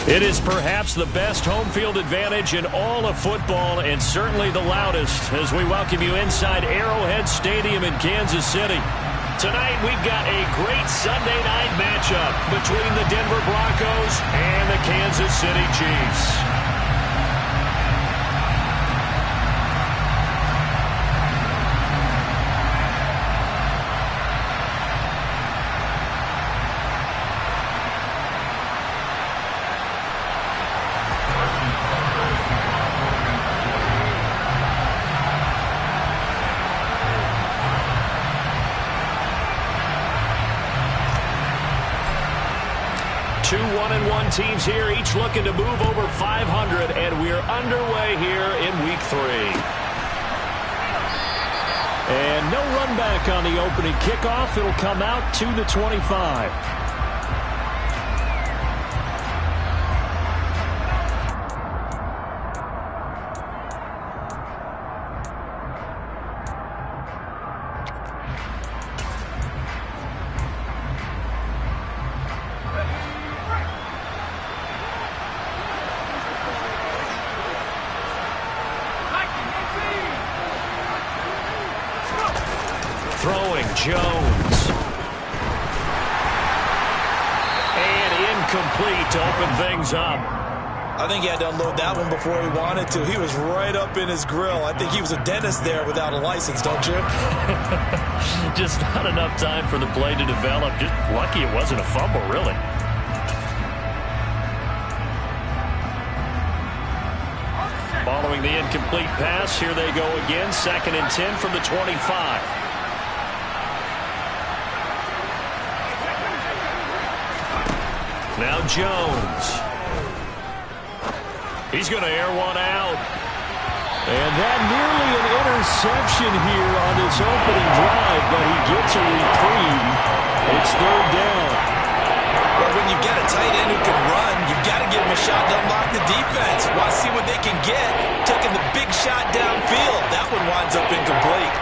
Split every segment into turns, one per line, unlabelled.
It is perhaps the best home field advantage in all of football and certainly the loudest as we welcome you inside Arrowhead Stadium in Kansas City. Tonight we've got a great Sunday night matchup between the Denver Broncos and the Kansas City Chiefs. Two 1-1 teams here, each looking to move over 500, and we're underway here in Week 3. And no run back on the opening kickoff. It'll come out to the 25. Throwing Jones. And incomplete to open things up.
I think he had to unload that one before he wanted to. He was right up in his grill. I think he was a dentist there without a license, don't you?
Just not enough time for the play to develop. Just lucky it wasn't a fumble, really. Following the incomplete pass, here they go again. 2nd and 10 from the 25. Now Jones. He's going to air one out. And that nearly an interception here on this opening drive, but he gets a reprieve. It's 3rd down.
Well, when you've got a tight end who can run, you've got to give him a shot to unlock the defense. Want to see what they can get. Taking the big shot downfield. That one winds up incomplete.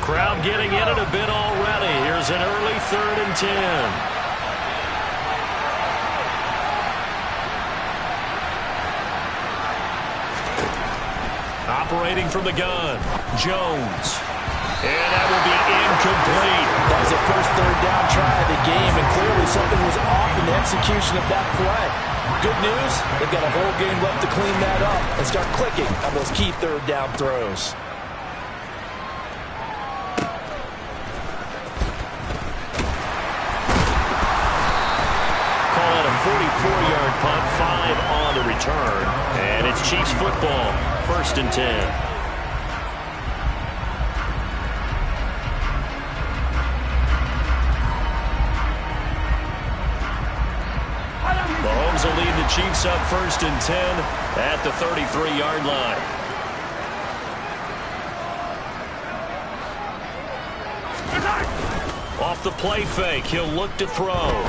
Crowd getting in it a bit already. Here's an early 3rd and 10. Operating from the gun, Jones. And that will be incomplete.
That was the first 3rd down try of the game, and clearly something was off in the execution of that play. Good news, they've got a whole game left to clean that up and start clicking on those key 3rd down throws.
Call it a 44-yard punt, 5 on the return. And it's Chiefs football, 1st and 10. Mahomes will lead the Chiefs up 1st and 10 at the 33-yard line. Off the play fake, he'll look to throw.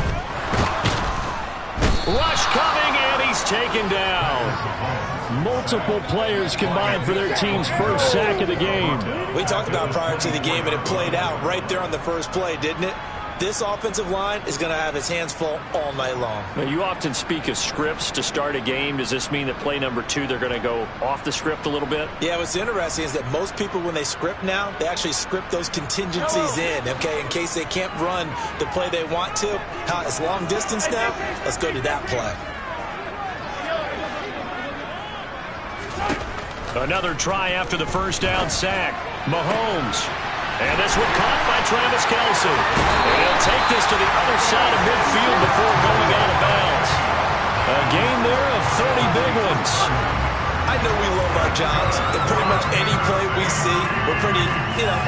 Rush coming, and he's taken down. Multiple players combined for their team's first sack of the game.
We talked about prior to the game, and it played out right there on the first play, didn't it? This offensive line is going to have his hands full all night long.
Now, you often speak of scripts to start a game. Does this mean that play number 2, they're going to go off the script a little bit?
Yeah, what's interesting is that most people, when they script now, they actually script those contingencies in, okay, in case they can't run the play they want to. It's long distance now. Let's go to that play.
Another try after the first down sack. Mahomes. And this one caught by Travis Kelce. And he'll take this to the other side of midfield before going out of bounds. A game there of 30 big ones.
I know we love our jobs, and pretty much any play we see, we're pretty,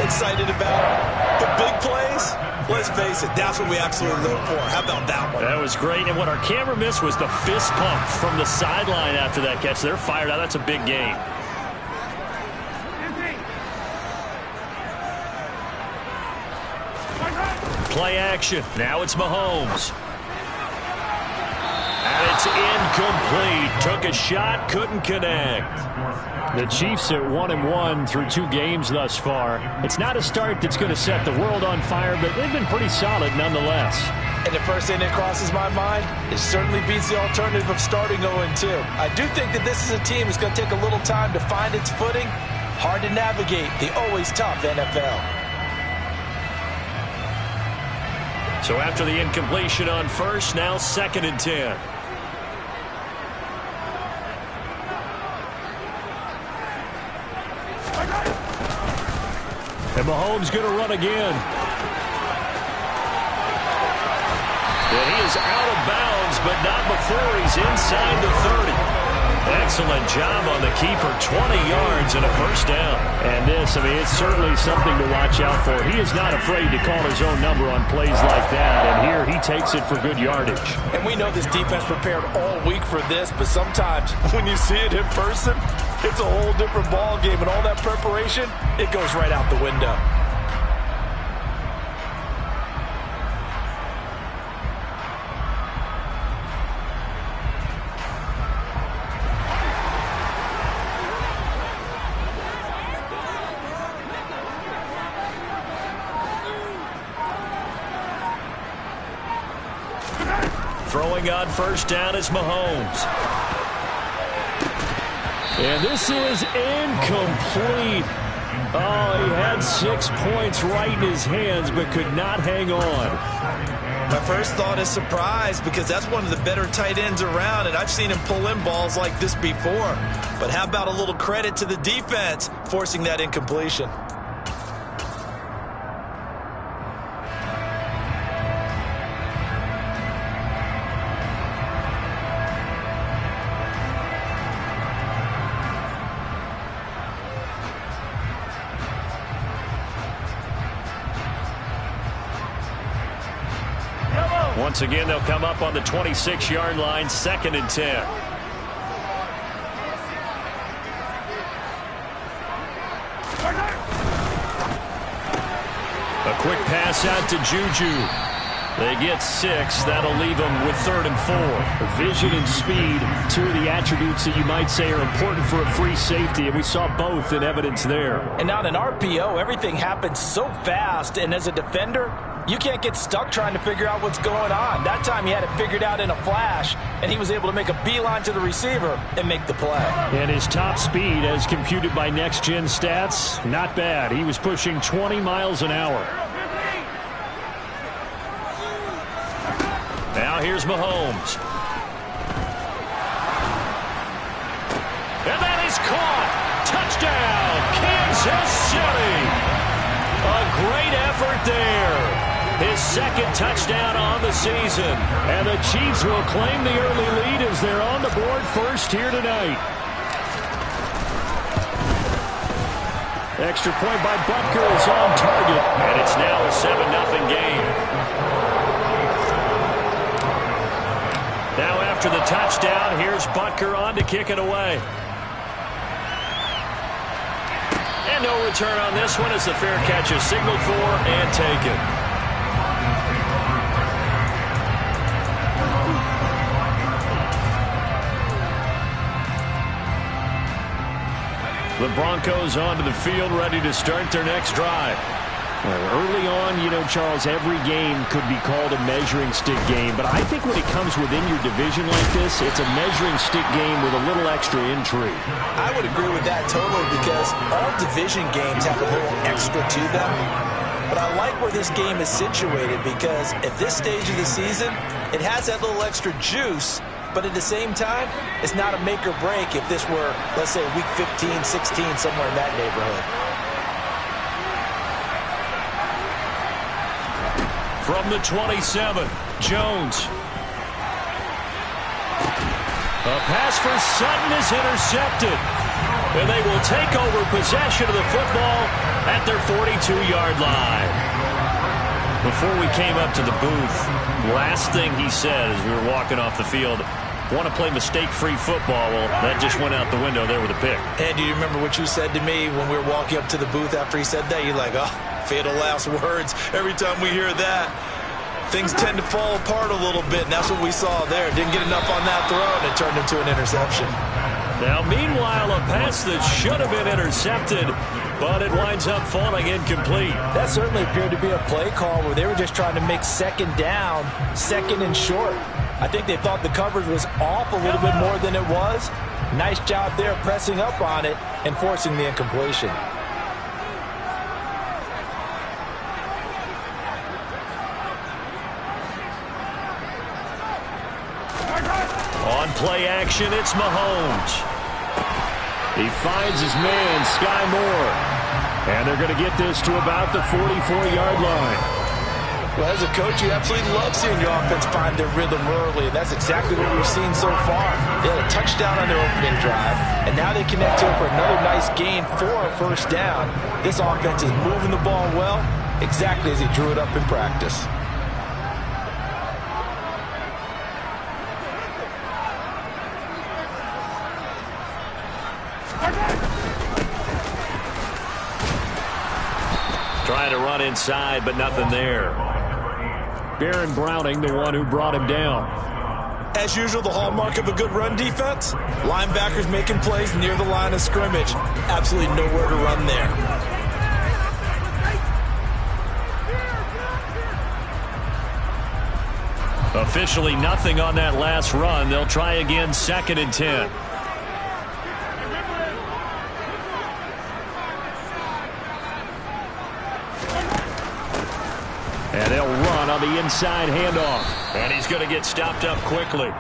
excited about. But big plays, let's face it, that's what we absolutely live for. How about that one?
That was great. And what our camera missed was the fist pump from the sideline after that catch. They're fired out. That's a big game. Play action. Now it's Mahomes. it's incomplete. Took a shot, couldn't connect.
The Chiefs at 1-1 through 2 games thus far. It's not a start that's going to set the world on fire, but they've been pretty solid nonetheless.
And the first thing that crosses my mind, it certainly beats the alternative of starting 0-2. I do think that this is a team that's going to take a little time to find its footing. Hard to navigate the always tough NFL.
So after the incompletion on first, now 2nd and 10.
And Mahomes going to run again.
And he is out of bounds, but not before he's inside the 30. Excellent job on the keeper. 20 yards and a first down.
And this, I mean, it's certainly something to watch out for. He is not afraid to call his own number on plays like that. And here he takes it for good yardage.
And we know this defense prepared all week for this, but sometimes when you see it in person, it's a whole different ball game. And all that preparation, it goes right out the window.
Throwing on first down is Mahomes.
And this is incomplete. Oh, he had 6 points right in his hands, but could not hang on.
My first thought is surprise, because that's one of the better tight ends around, and I've seen him pull in balls like this before. But how about a little credit to the defense forcing that incompletion?
Once again, they'll come up on the 26-yard line, 2nd and 10. A quick pass out to Juju. They get 6. That'll leave them with 3rd and 4.
Vision and speed, 2 of the attributes that you might say are important for a free safety, and we saw both in evidence there.
And on an RPO, everything happens so fast, and as a defender, you can't get stuck trying to figure out what's going on. That time he had it figured out in a flash, and he was able to make a beeline to the receiver and make the play.
And his top speed, as computed by Next Gen Stats, not bad. He was pushing 20 miles an hour.
Now here's Mahomes. And that is caught. Touchdown, Kansas City. A great effort there. His 2nd touchdown on the season.
And the Chiefs will claim the early lead as they're on the board first here tonight. Extra point by Butker is on target.
And it's now a 7-0 game. Now after the touchdown, here's Butker on to kick it away. And no return on this one as the fair catch is signaled for and taken. The Broncos onto the field, ready to start their next drive.
Early on, you know, Charles, every game could be called a measuring stick game. But I think when it comes within your division like this, it's a measuring stick game with a little extra intrigue.
I would agree with that totally, because all division games have a little extra to them. But I like where this game is situated, because at this stage of the season, it has that little extra juice. But at the same time, it's not a make or break if this were, let's say, week 15, 16, somewhere in that neighborhood.
From the 27, Jones. A pass for Sutton is intercepted. And they will take over possession of the football at their 42-yard line. Before we came up to the booth, last thing he said as we were walking off the field, want to play mistake-free football. Well, that just went out the window there with a pick.
And do you remember what you said to me when we were walking up to the booth after he said that? You're like, oh, fatal last words every time we hear that. things tend to fall apart a little bit, and that's what we saw there. Didn't get enough on that throw, and it turned into an interception.
Now, meanwhile, a pass that should have been intercepted, but it winds up falling incomplete.
That certainly appeared to be a play call where they were just trying to make second down, second and short. I think they thought the coverage was off a little bit more than it was. Nice job there pressing up on it and forcing the incompletion.
On play action, it's Mahomes. He finds his man, Sky Moore. And they're going to get this to about the 44-yard line.
Well, as a coach, you absolutely love seeing your offense find their rhythm early, and that's exactly what we've seen so far. They had a touchdown on their opening drive, and now they connect to it for another nice gain for a first down. This offense is moving the ball well, exactly as he drew it up in practice.
Trying to run inside, but nothing there. Baron Browning, the one who brought him down.
As usual, the hallmark of a good run defense, linebackers making plays near the line of scrimmage. Absolutely nowhere to run there.
Officially nothing on that last run. They'll try again, 2nd and 10. And they'll run on the inside handoff. And he's going to get stopped up quickly.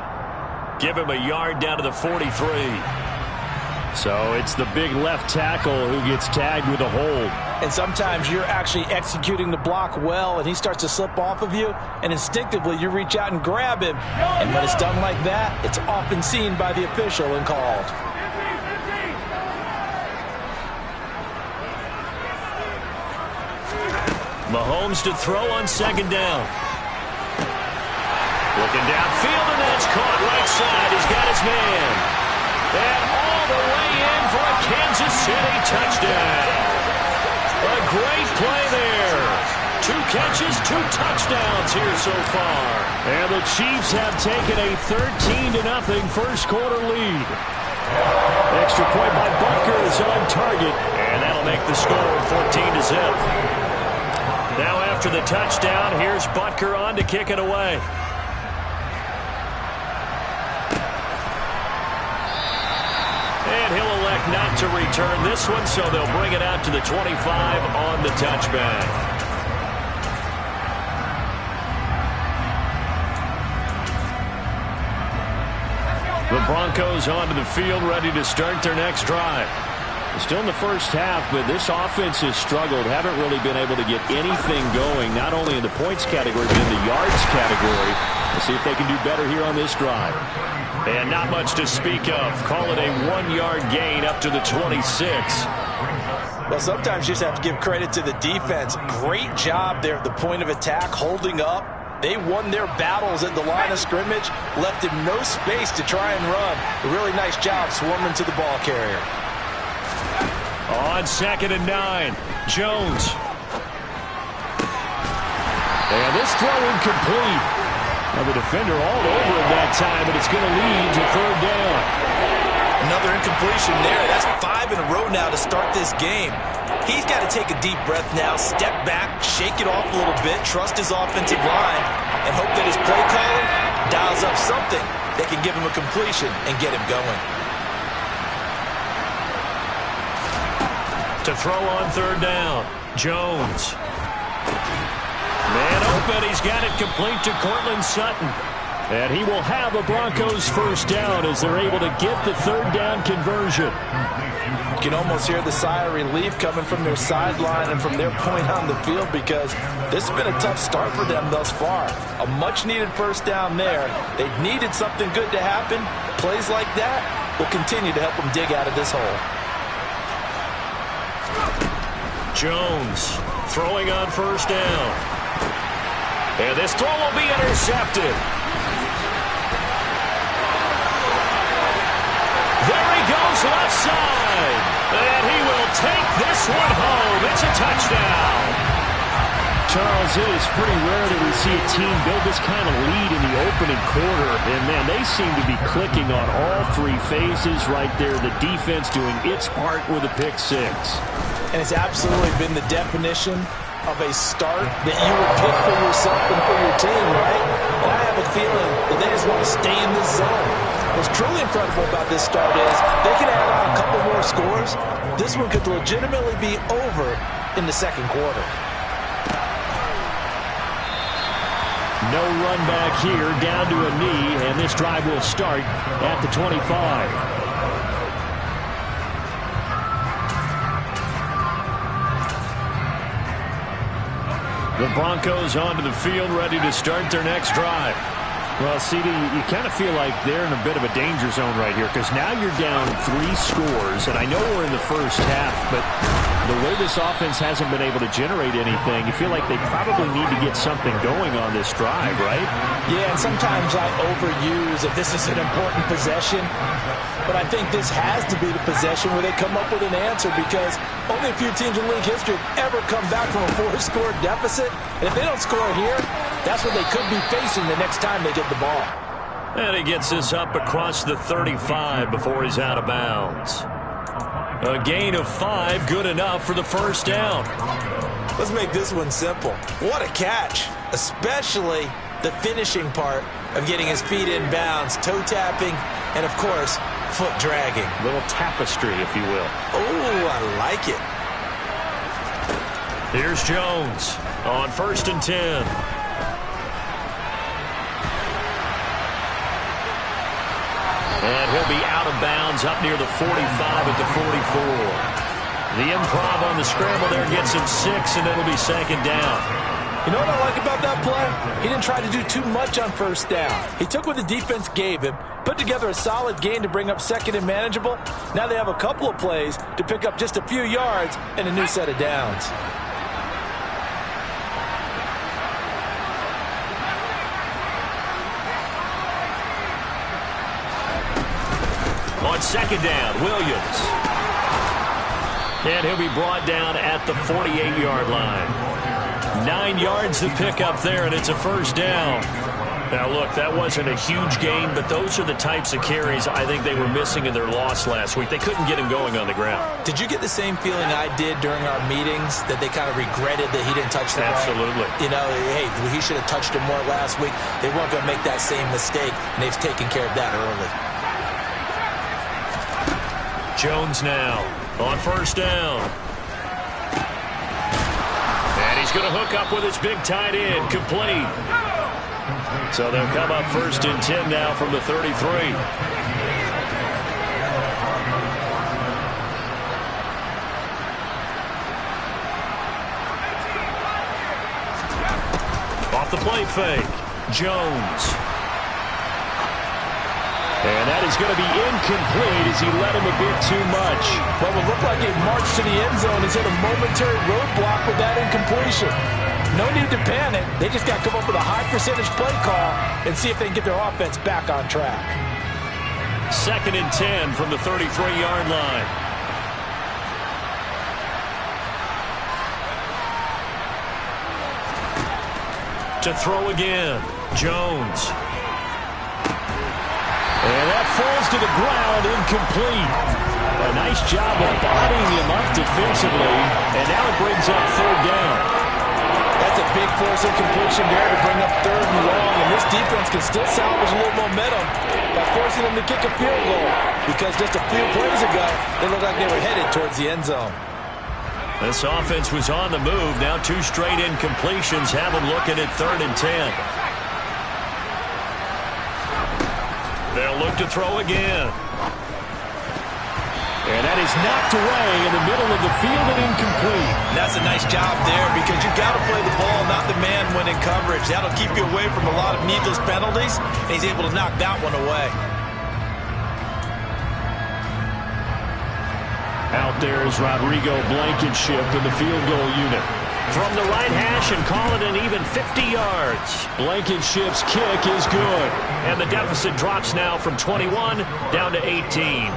Give him a yard down to the 43. So it's the big left tackle who gets tagged with a hold.
And sometimes you're actually executing the block well, and he starts to slip off of you, and instinctively you reach out and grab him. And when it's done like that, it's often seen by the official and called.
Mahomes to throw on 2nd down. Looking downfield, and that's caught right side. He's got his man. And all the way in for a Kansas City touchdown. A great play there. 2 catches, 2 touchdowns here so far. And the Chiefs have taken a 13-0 first quarter lead. Extra point by Butker is on target. And that'll make the score 14-0. Now after the touchdown, here's Butker on to kick it away. And he'll elect not to return this one, so they'll bring it out to the 25 on the touchback. The Broncos onto the field, ready to start their next drive. Still in the first half, but this offense has struggled. Haven't really been able to get anything going, not only in the points category, but in the yards category. We'll see if they can do better here on this drive. And not much to speak of. Call it a 1-yard gain up to the 26.
Well, sometimes you just have to give credit to the defense. Great job there at the point of attack, holding up. They won their battles at the line of scrimmage, left him no space to try and run. A really nice job swarming to the ball carrier.
On 2nd and 9, Jones. And this throw incomplete. Now the defender all over him that time, but it's going to lead to 3rd down.
Another incompletion there. That's 5 in a row now to start this game. He's got to take a deep breath now, step back, shake it off a little bit, trust his offensive line, and hope that his play caller dials up something that can give him a completion and get him going.
To throw on 3rd down, Jones. Man open, he's got it complete to Cortland Sutton. And he will have a Broncos first down as they're able to get the 3rd down conversion.
You can almost hear the sigh of relief coming from their sideline and from their point on the field, because this has been a tough start for them thus far. A much-needed first down there. They needed something good to happen. Plays like that will continue to help them dig out of this hole.
Jones throwing on 1st down. And this throw will be intercepted. There he goes left side. And he will take this one home. It's a touchdown.
Charles, it is pretty rare that we see a team build this kind of lead in the opening quarter. And, man, they seem to be clicking on all three phases right there. The defense doing its part with a pick six.
And it's absolutely been the definition of a start that you would pick for yourself and for your team, right? And I have a feeling that they just want to stay in this zone. What's truly incredible about this start is they can add on a couple more scores. This one could legitimately be over in the second quarter.
No run back here, down to a knee, and this drive will start at the 25. The Broncos onto the field, ready to start their next drive. Well, CD, you kind of feel like they're in a bit of a danger zone right here because now you're down 3 scores, and I know we're in the first half, but the way this offense hasn't been able to generate anything, you feel like they probably need to get something going on this drive, right?
Yeah, and sometimes I overuse that this is an important possession, but I think this has to be the possession where they come up with an answer because only a few teams in league history have ever come back from a 4-score deficit, and if they don't score here, that's what they could be facing the next time they get the ball.
And he gets this up across the 35 before he's out of bounds. A gain of 5, good enough for the first down.
Let's make this one simple. What a catch, especially the finishing part of getting his feet in bounds, toe tapping, and, of course, foot dragging.
A little tapestry, if you will.
Oh, I like it.
Here's Jones on 1st and 10. And he'll be out of bounds up near the 45 at the 44. The improv on the scramble there gets him 6, and it'll be 2nd down.
You know what I like about that play? He didn't try to do too much on 1st down. He took what the defense gave him, put together a solid gain to bring up 2nd and manageable. Now they have a couple of plays to pick up just a few yards and a new set of downs.
On 2nd down, Williams. And he'll be brought down at the 48-yard line. 9 yards to pick up there, and it's a 1st down. Now, look, that wasn't a huge gain, but those are the types of carries I think they were missing in their loss last week. They couldn't get him going on the ground.
Did you get the same feeling I did during our meetings, that they kind of regretted that he didn't touch the ball?
Absolutely.
You know, hey, he should have touched him more last week. They weren't going to make that same mistake, and they've taken care of that early.
Jones now on 1st down. And he's going to hook up with his big tight end, complete. So they'll come up 1st and 10 now from the 33. Off the play fake, Jones. And that is going to be incomplete as he led him a bit too much.
Well, it looked like a march to the end zone has hit a momentary roadblock with that incompletion. No need to panic. They just got to come up with a high percentage play call and see if they can get their offense back on track.
2nd and 10 from the 33-yard line. To throw again, Jones. And that falls to the ground, incomplete. A nice job of bodying him up defensively, and now it brings up 3rd down.
That's a big force incompletion there to bring up 3rd and long, and this defense can still salvage a little momentum by forcing them to kick a field goal, because just a few plays ago, they looked like they were headed towards the end zone.
This offense was on the move. Now 2 straight incompletions have them looking at 3rd and 10. They'll look to throw again. And that is knocked away in the middle of the field and incomplete.
That's a nice job there because you've got to play the ball, not the man when in coverage. That'll keep you away from a lot of needless penalties, and he's able to knock that one away.
Out there is Rodrigo Blankenship in the field goal unit.
From the right hash and call it an even 50 yards.
Blankenship's kick is good.
And the deficit drops now from 21 down to 18.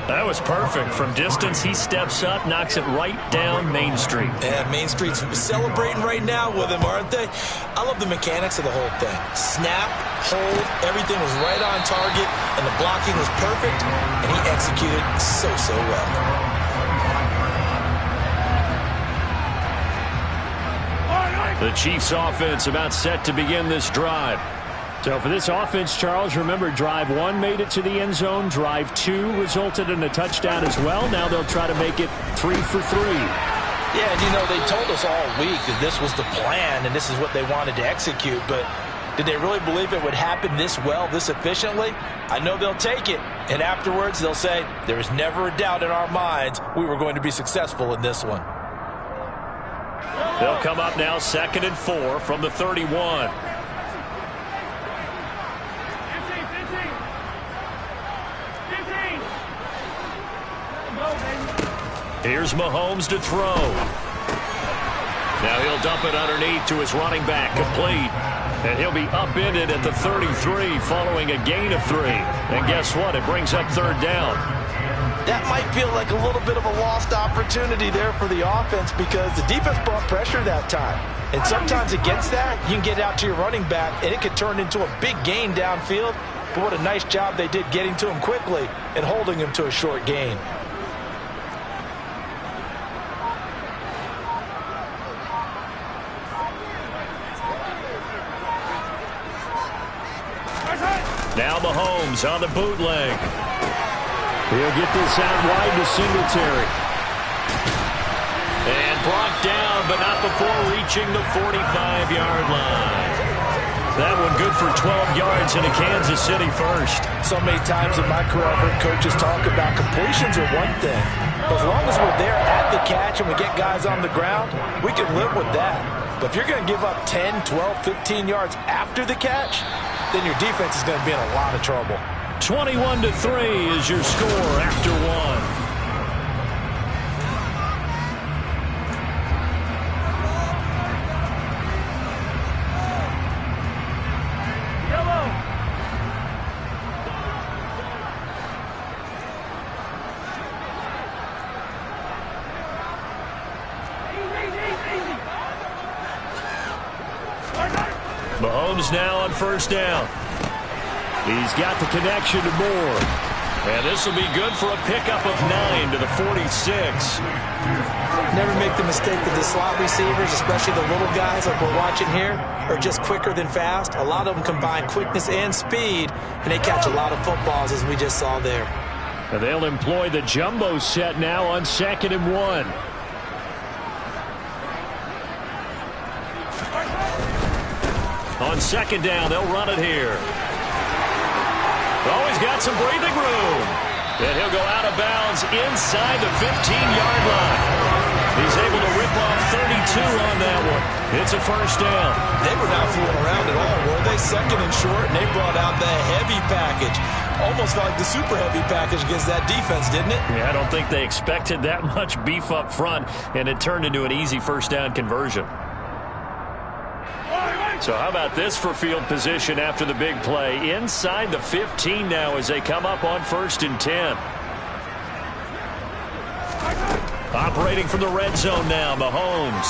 That was perfect. From distance, he steps up, knocks it right down Main Street.
Yeah, Main Street's celebrating right now with him, aren't they? I love the mechanics of the whole thing. Snap, hold, everything was right on target, and the blocking was perfect, and he executed so well.
The Chiefs offense about set to begin this drive.
So for this offense, Charles, remember drive 1 made it to the end zone. Drive 2 resulted in a touchdown as well. Now they'll try to make it 3 for 3.
Yeah, and you know, they told us all week that this was the plan and this is what they wanted to execute, but did they really believe it would happen this well, this efficiently? I know they'll take it, and afterwards they'll say, there was never a doubt in our minds we were going to be successful in this one.
They'll come up now 2nd and 4 from the 31. Here's Mahomes to throw. Now he'll dump it underneath to his running back, complete. And he'll be upended at the 33 following a gain of 3. And guess what? It brings up 3rd down.
That might feel like a little bit of a lost opportunity there for the offense because the defense brought pressure that time. And sometimes against that, you can get out to your running back, and it could turn into a big gain downfield. But what a nice job they did getting to him quickly and holding him to a short gain.
Now Mahomes on the bootleg.
He'll get this out wide to Singletary.
And brought down, but not before reaching the 45-yard line. That one good for 12 yards in a Kansas City first.
So many times in my career, I've heard coaches talk about completions are one thing. But as long as we're there at the catch and we get guys on the ground, we can live with that. But if you're going to give up 10, 12, 15 yards after the catch, then your defense is going to be in a lot of trouble.
21-3 is your score after 1. Mahomes now on 1st down. He's got the connection to Moore. And this will be good for a pickup of 9 to the 46.
Never make the mistake that the slot receivers, especially the little guys like we're watching here, are just quicker than fast. A lot of them combine quickness and speed, and they catch a lot of footballs, as we just saw there.
And they'll employ the jumbo set now on 2nd and 1. On 2nd down, they'll run it here. Oh, he's got some breathing room. And he'll go out of bounds inside the 15-yard line. He's able to rip off 32 on that one. It's a 1st down.
They were not fooling around at all, were they? 2nd and short, and they brought out the heavy package. Almost felt like the super heavy package against that defense, didn't it?
Yeah, I don't think they expected that much beef up front, and it turned into an easy 1st down conversion. So how about this for field position after the big play? Inside the 15 now as they come up on 1st and 10. Operating from the red zone now, Mahomes.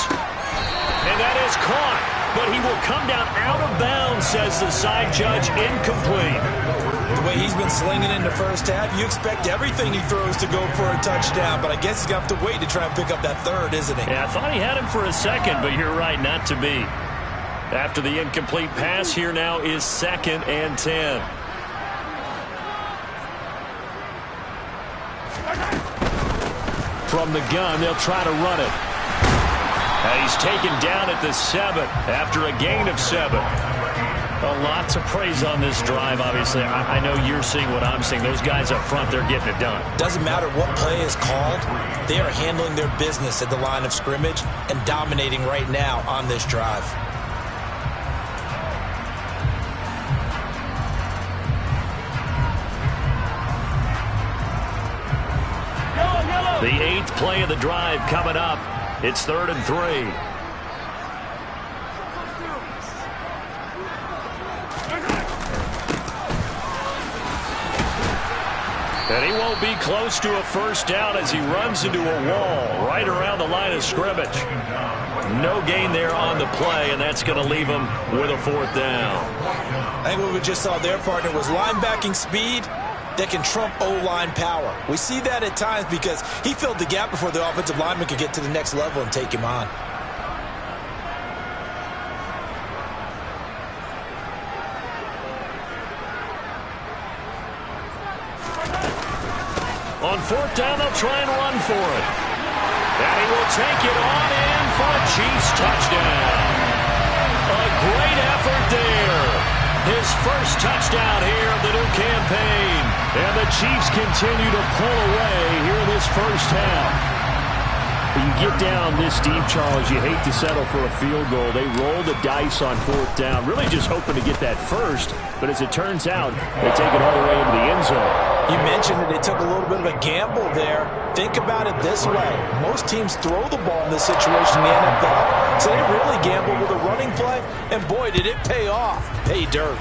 And that is caught, but he will come down out of bounds, says the side judge, incomplete.
The way he's been slinging in the 1st half, you expect everything he throws to go for a touchdown, but I guess he's going to have to wait to try and pick up that 3rd, isn't he?
Yeah, I thought he had him for a second, but you're right, not to be. After the incomplete pass, here now is 2nd and 10. From the gun, they'll try to run it. He's taken down at the 7 after a gain of 7. Lots of praise on this drive, obviously. I know you're seeing what I'm seeing. Those guys up front, they're getting it done.
Doesn't matter what play is called. They are handling their business at the line of scrimmage and dominating right now on this drive.
The 8th play of the drive coming up. It's 3rd and 3. And he won't be close to a first down as he runs into a wall right around the line of scrimmage. No gain there on the play, and that's going to leave him with a fourth down.
I think what we just saw their partner was linebacking speed that can trump O-line power. We see that at times because he filled the gap before the offensive lineman could get to the next level and take him on.
On fourth down, they'll try and run for it. And he will take it on in for a Chiefs touchdown. A great effort there. His first touchdown here of the new campaign. And the Chiefs continue to pull away here in this first half. You get down this deep, Charles, you hate to settle for a field goal. They roll the dice on fourth down, really just hoping to get that first. But as it turns out, they take it all the way into the end zone.
You mentioned that they took a little bit of a gamble there. Think about it this way. Most teams throw the ball in this situation in the NFL. So they really gambled with a running play. And boy, did it pay off. Pay dirt.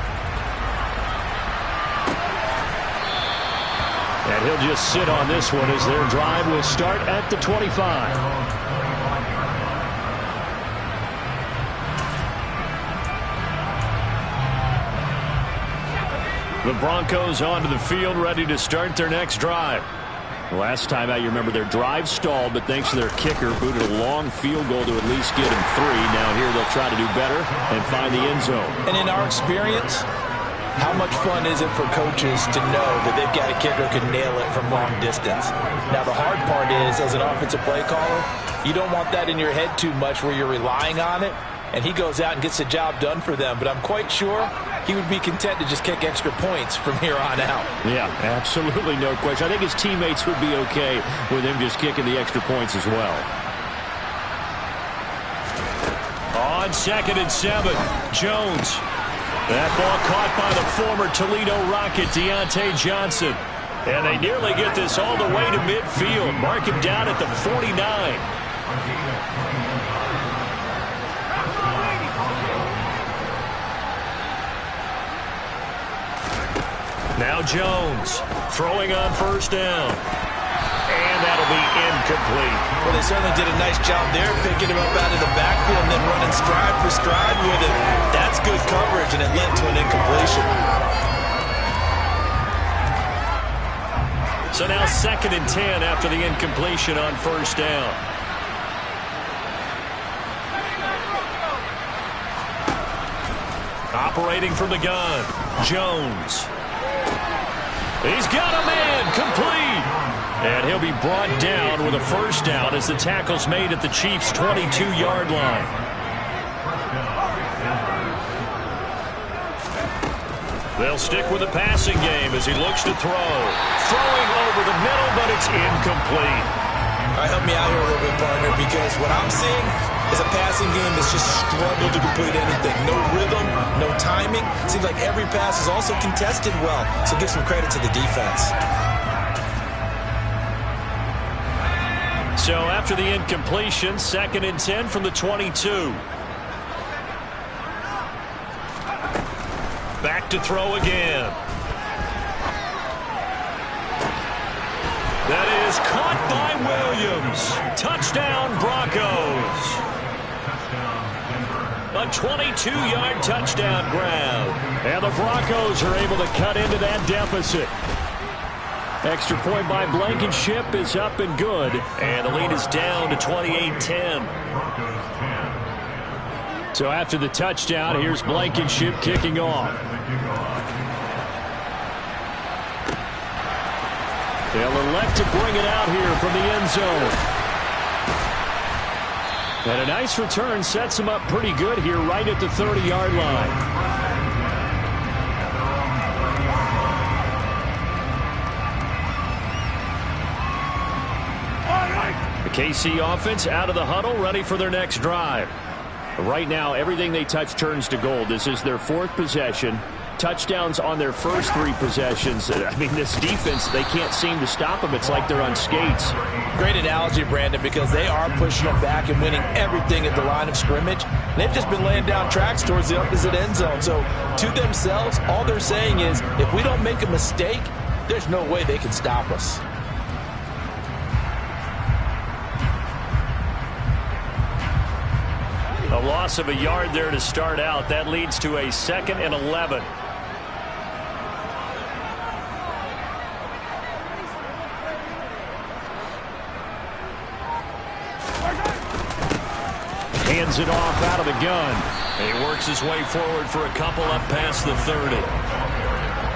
And he'll just sit on this one as their drive will start at the 25. The Broncos onto the field, ready to start their next drive. Last time out, you remember their drive stalled, but thanks to their kicker, booted a long field goal to at least get him 3. Now here they'll try to do better and find the end zone.
And in our experience, how much fun is it for coaches to know that they've got a kicker who can nail it from long distance? Now, the hard part is, as an offensive play caller, you don't want that in your head too much where you're relying on it, and he goes out and gets the job done for them. But I'm quite sure he would be content to just kick extra points from here on out.
Yeah, absolutely no question. I think his teammates would be okay with him just kicking the extra points as well. On 2nd and 7, Jones. That ball caught by the former Toledo Rocket, Deontay Johnson. And they nearly get this all the way to midfield. Mark him down at the 49. Now Jones throwing on first down. And that'll be incomplete.
Well, they certainly did a nice job there, picking him up out of the backfield and then running stride for stride with it. That's good coverage, and it led to an incompletion.
So now 2nd and 10 after the incompletion on first down. Operating from the gun, Jones. He's got a man, complete. And he'll be brought down with a first down as the tackle's made at the Chiefs' 22-yard line. They'll stick with the passing game as he looks to throw. Throwing over the middle, but it's incomplete.
All right, help me out here a little bit, partner, because what I'm seeing is a passing game that's just struggled to complete anything. No rhythm, no timing. Seems like every pass is also contested well, so give some credit to the defense.
So after the incompletion, 2nd and 10 from the 22. Back to throw again. That is caught by Williams. Touchdown, Broncos. A 22-yard touchdown grab. And the Broncos are able to cut into that deficit. Extra point by Blankenship is up and good. And the lead is down to 28-10. So after the touchdown, here's Blankenship kicking off. They'll elect to bring it out here from the end zone. And a nice return sets him up pretty good here right at the 30-yard line. The KC offense out of the huddle, ready for their next drive. Right now, everything they touch turns to gold. This is their 4th possession. Touchdowns on their first 3 possessions. I mean, this defense, they can't seem to stop them. It's like they're on skates.
Great analogy, Brandon, because they are pushing them back and winning everything at the line of scrimmage. They've just been laying down tracks towards the opposite end zone. So to themselves, all they're saying is, if we don't make a mistake,
There's no way they can stop us.
A loss of a yard there to start out. That leads to a 2nd and 11. Hands it off out of the gun. He works his way forward for a couple up past the 30.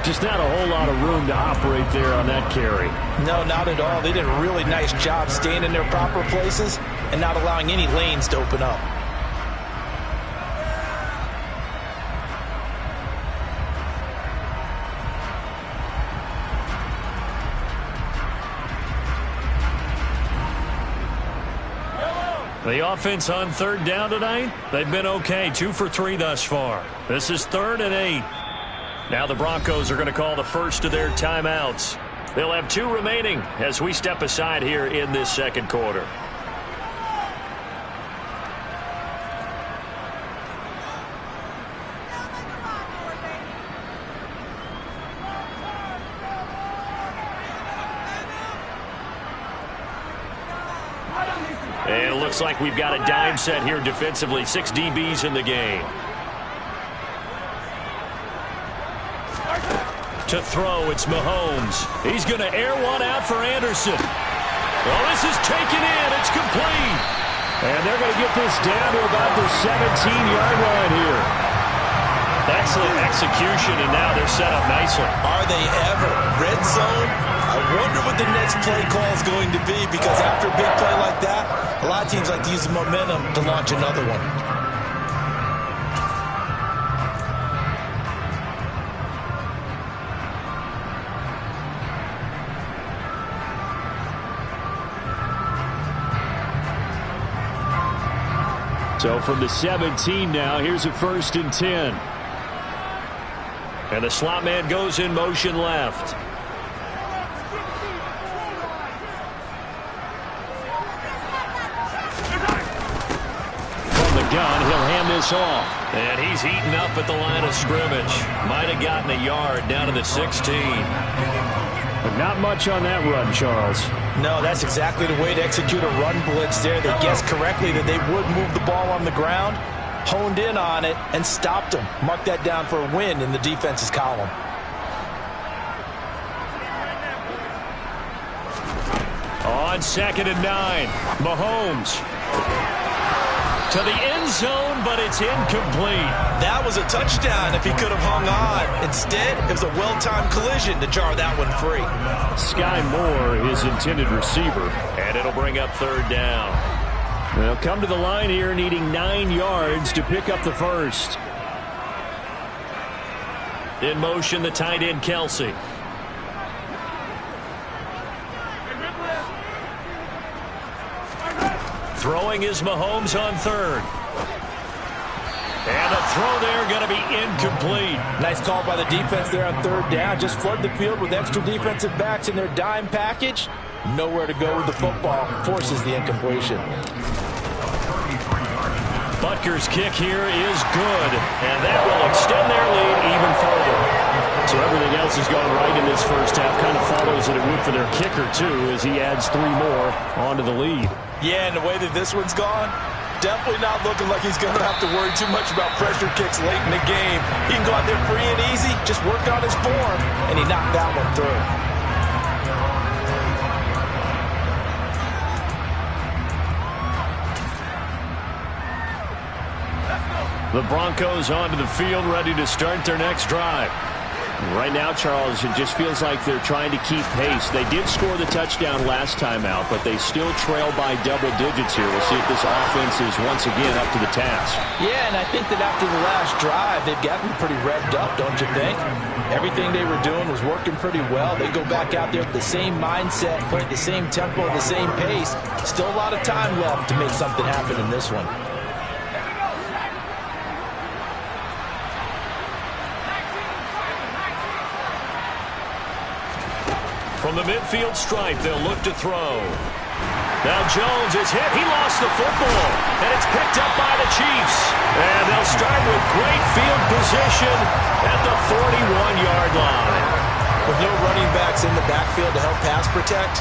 Just not a whole lot of room to operate there on that carry.
No, not at all. They did a really nice job staying in their proper places and not allowing any lanes to open up.
The offense on 3rd down tonight, they've been okay. 2 for 3 thus far. This is 3rd and 8. Now the Broncos are going to call the first of their timeouts. They'll have 2 remaining as we step aside here in this 2nd quarter. And it looks like we've got a dime set here defensively. 6 DBs in the game. To throw, it's Mahomes. He's going to air one out for Anderson. Well, this is taken in. It's complete.
And they're going to get this down to about the 17-yard line here.
Excellent execution, and now they're set up nicely.
Are they ever? Red zone? I wonder what the next play call is going to be, because after a big play like that, a lot of teams like to use the momentum to launch another one.
So from the 17 now, here's a 1st and 10.
And the slot man goes in motion left. From the gun, he'll hand this off. And he's eaten up at the line of scrimmage. Might have gotten a yard down to the 16.
But not much on that run, Charles.
No, that's exactly the way to execute a run blitz there. They guessed correctly that they would move the ball on the ground, honed in on it, and stopped them. Mark that down for a win in the defense's column.
On 2nd and 9, Mahomes. To the end zone, but it's incomplete.
That was a touchdown if he could have hung on. Instead, it was a well-timed collision to jar that one free.
Sky Moore, his intended receiver.
And it'll bring up 3rd down.
They'll come to the line here needing 9 yards to pick up the first.
In motion, the tight end, Kelsey. Throwing is Mahomes on 3rd. And a throw there going to be incomplete.
Nice call by the defense there on 3rd down. Just flood the field with extra defensive backs in their dime package. Nowhere to go with the football. Forces the incompletion.
Butker's kick here is good. And that will extend their lead even further.
So everything else has gone right in this first half. Kind of follows that it would for their kicker, too, as he adds 3 more onto the lead.
Yeah, and the way that this one's gone, definitely not looking like he's going to have to worry too much about pressure kicks late in the game. He can go out there free and easy, just work on his form, and he knocked that one through.
The Broncos onto the field, ready to start their next drive.
Right now, Charles, it just feels like they're trying to keep pace. They did score the touchdown last time out, but they still trail by double digits here. We'll see if this offense is once again up to the task.
Yeah, and I think that after the last drive, they've gotten pretty revved up, don't you think? Everything they were doing was working pretty well. They go back out there with the same mindset, play at the same tempo, the same pace. Still a lot of time left to make something happen in this one.
From the midfield stripe, they'll look to throw. Now Jones is hit. He lost the football, and it's picked up by the Chiefs. And they'll start with great field position at the 41-yard line.
With no running backs in the backfield to help pass protect,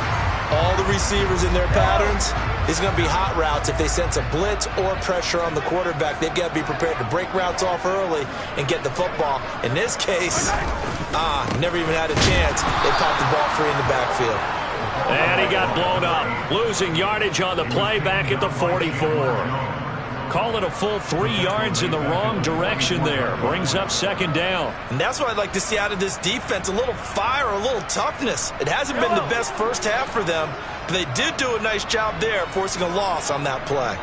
all the receivers in their patterns, it's going to be hot routes. If they sense a blitz or pressure on the quarterback, they've got to be prepared to break routes off early and get the football. In this case, never even had a chance. They popped the ball free in the backfield.
And he got blown up, losing yardage on the play back at the 44. Call it a full 3 yards in the wrong direction there. Brings up second down.
And that's what I'd like to see out of this defense, a little fire, a little toughness. It hasn't been the best first half for them, but they did do a nice job there, forcing a loss on that play.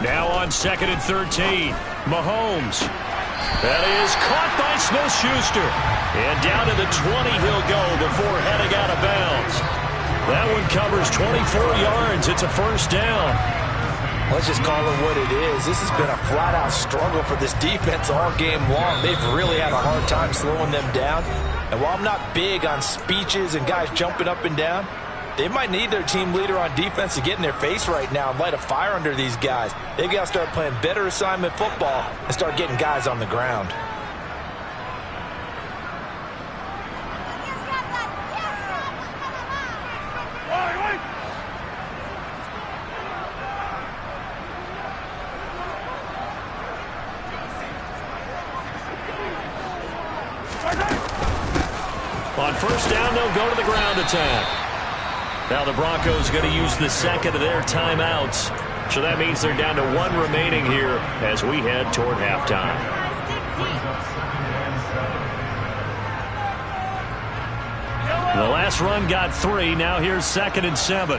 Now on 2nd and 13. Mahomes. That is caught by Smith-Schuster. And down to the 20 he'll go before heading out of bounds. That one covers 24 yards. It's a first down.
Let's just call it what it is. This has been a flat-out struggle for this defense all game long. They've really had a hard time slowing them down. And while I'm not big on speeches and guys jumping up and down, they might need their team leader on defense to get in their face right now and light a fire under these guys. They've got to start playing better assignment football and start getting guys on the ground.
On first down, they'll go to the ground attack. Now the Broncos going to use the second of their timeouts. So that means they're down to 1 remaining here as we head toward halftime. The last run got 3. Now here's 2nd and 7.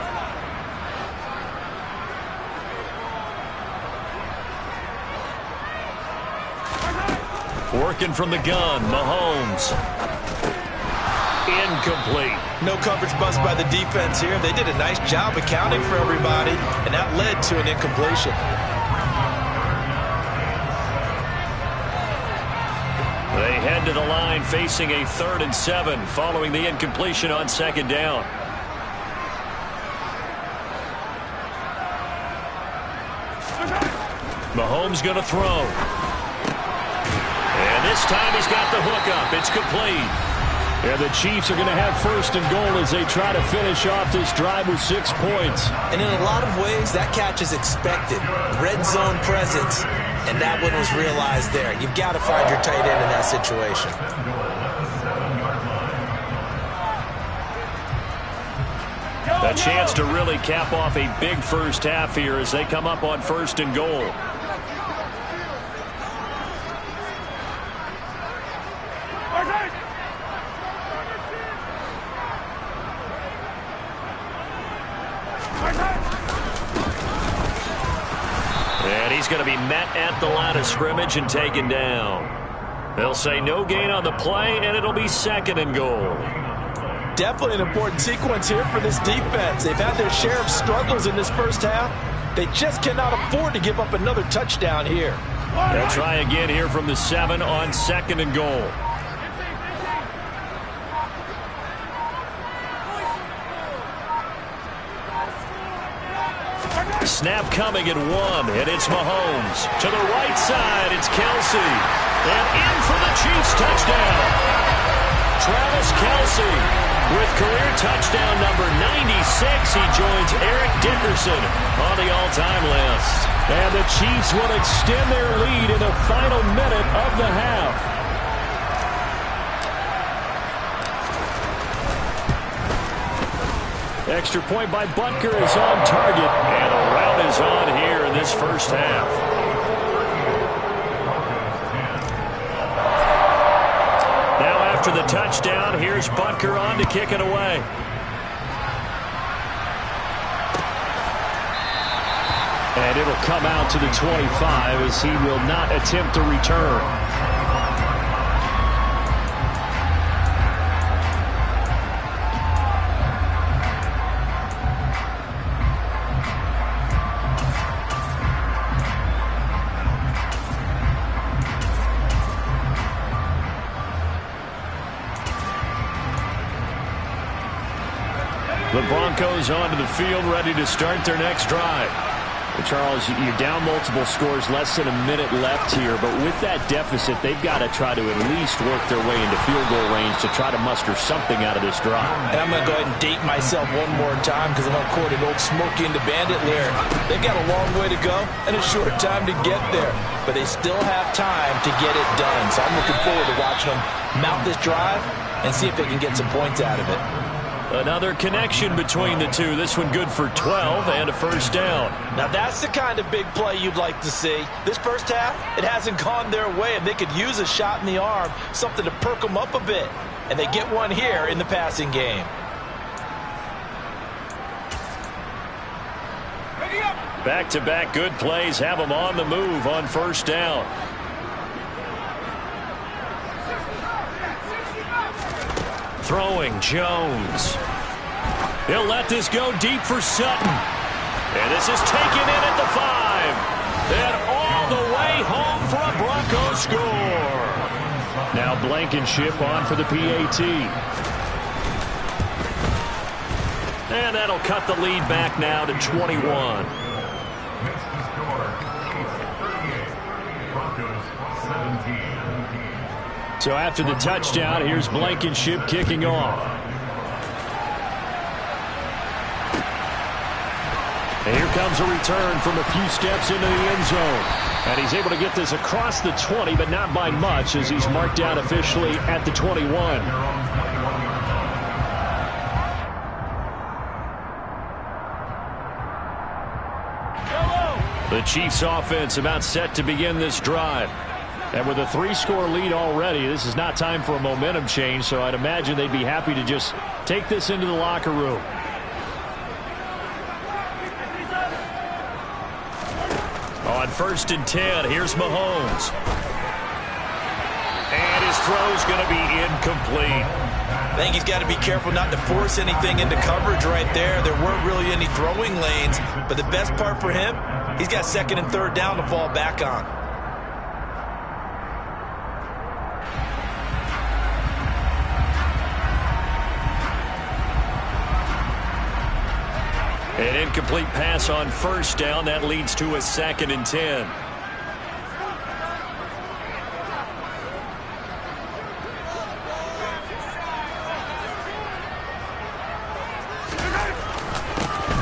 Working from the gun, Mahomes. Incomplete.
No coverage bust by the defense here. They did a nice job accounting for everybody, and that led to an incompletion.
They head to the line facing a 3rd and 7 following the incompletion on 2nd down. Mahomes going to throw. And this time he's got the hook up. It's complete.
Yeah, the Chiefs are going to have 1st and goal as they try to finish off this drive with 6 points.
And in a lot of ways, that catch is expected. Red zone presence, and that one was realized there. You've got to find your tight end in that situation.
A chance to really cap off a big first half here as they come up on 1st and goal. And he's going to be met at the line of scrimmage and taken down. They'll say no gain on the play, and it'll be 2nd and goal.
Definitely an important sequence here for this defense. They've had their share of struggles in this first half. They just cannot afford to give up another touchdown here.
They'll try again here from the 7 on 2nd and goal. Snap coming at 1, and it's Mahomes. To the right side, it's Kelsey. And in for the Chiefs touchdown. Travis Kelsey with career touchdown number 96. He joins Eric Dickerson on the all-time list.
And the Chiefs will extend their lead in the final minute of the half. Extra point by Butker is on target.
And a rout is on here in this first half. Now after the touchdown, here's Butker on to kick it away.
And it'll come out to the 25 as he will not attempt to return.
Broncos onto the field, ready to start their next drive.
Well, Charles, you're down multiple scores, less than a minute left here, but with that deficit, they've got to try to at least work their way into field goal range to try to muster something out of this drive.
And I'm going to go ahead and date myself one more time because I'm going to quote an old Smokey and the Bandit lyric. They've got a long way to go and a short time to get there, but they still have time to get it done. So I'm looking forward to watching them mount this drive and see if they can get some points out of it.
Another connection between the two. This one good for 12 and a first down.
Now that's the kind of big play you'd like to see. This first half, it hasn't gone their way, and they could use a shot in the arm, something to perk them up a bit. And they get one here in the passing game.
Back-to-back good plays have them on the move on first down. Throwing Jones. He'll let this go deep for Sutton. And this is taken in at the 5. And all the way home for a Broncos score.
Now Blankenship on for the PAT.
And that'll cut the lead back now to 21.
So after the touchdown, here's Blankenship kicking off.
And here comes a return from a few steps into the end zone. And he's able to get this across the 20, but not by much, as he's marked down officially at the 21. The Chiefs offense about set to begin this drive. And with a 3-score lead already, this is not time for a momentum change, so I'd imagine they'd be happy to just take this into the locker room. On 1st and 10, here's Mahomes. And his throw's going to be incomplete.
I think he's got to be careful not to force anything into coverage right there. There weren't really any throwing lanes, but the best part for him, he's got 2nd and 3rd down to fall back on.
An incomplete pass on 1st down. That leads to a 2nd and 10.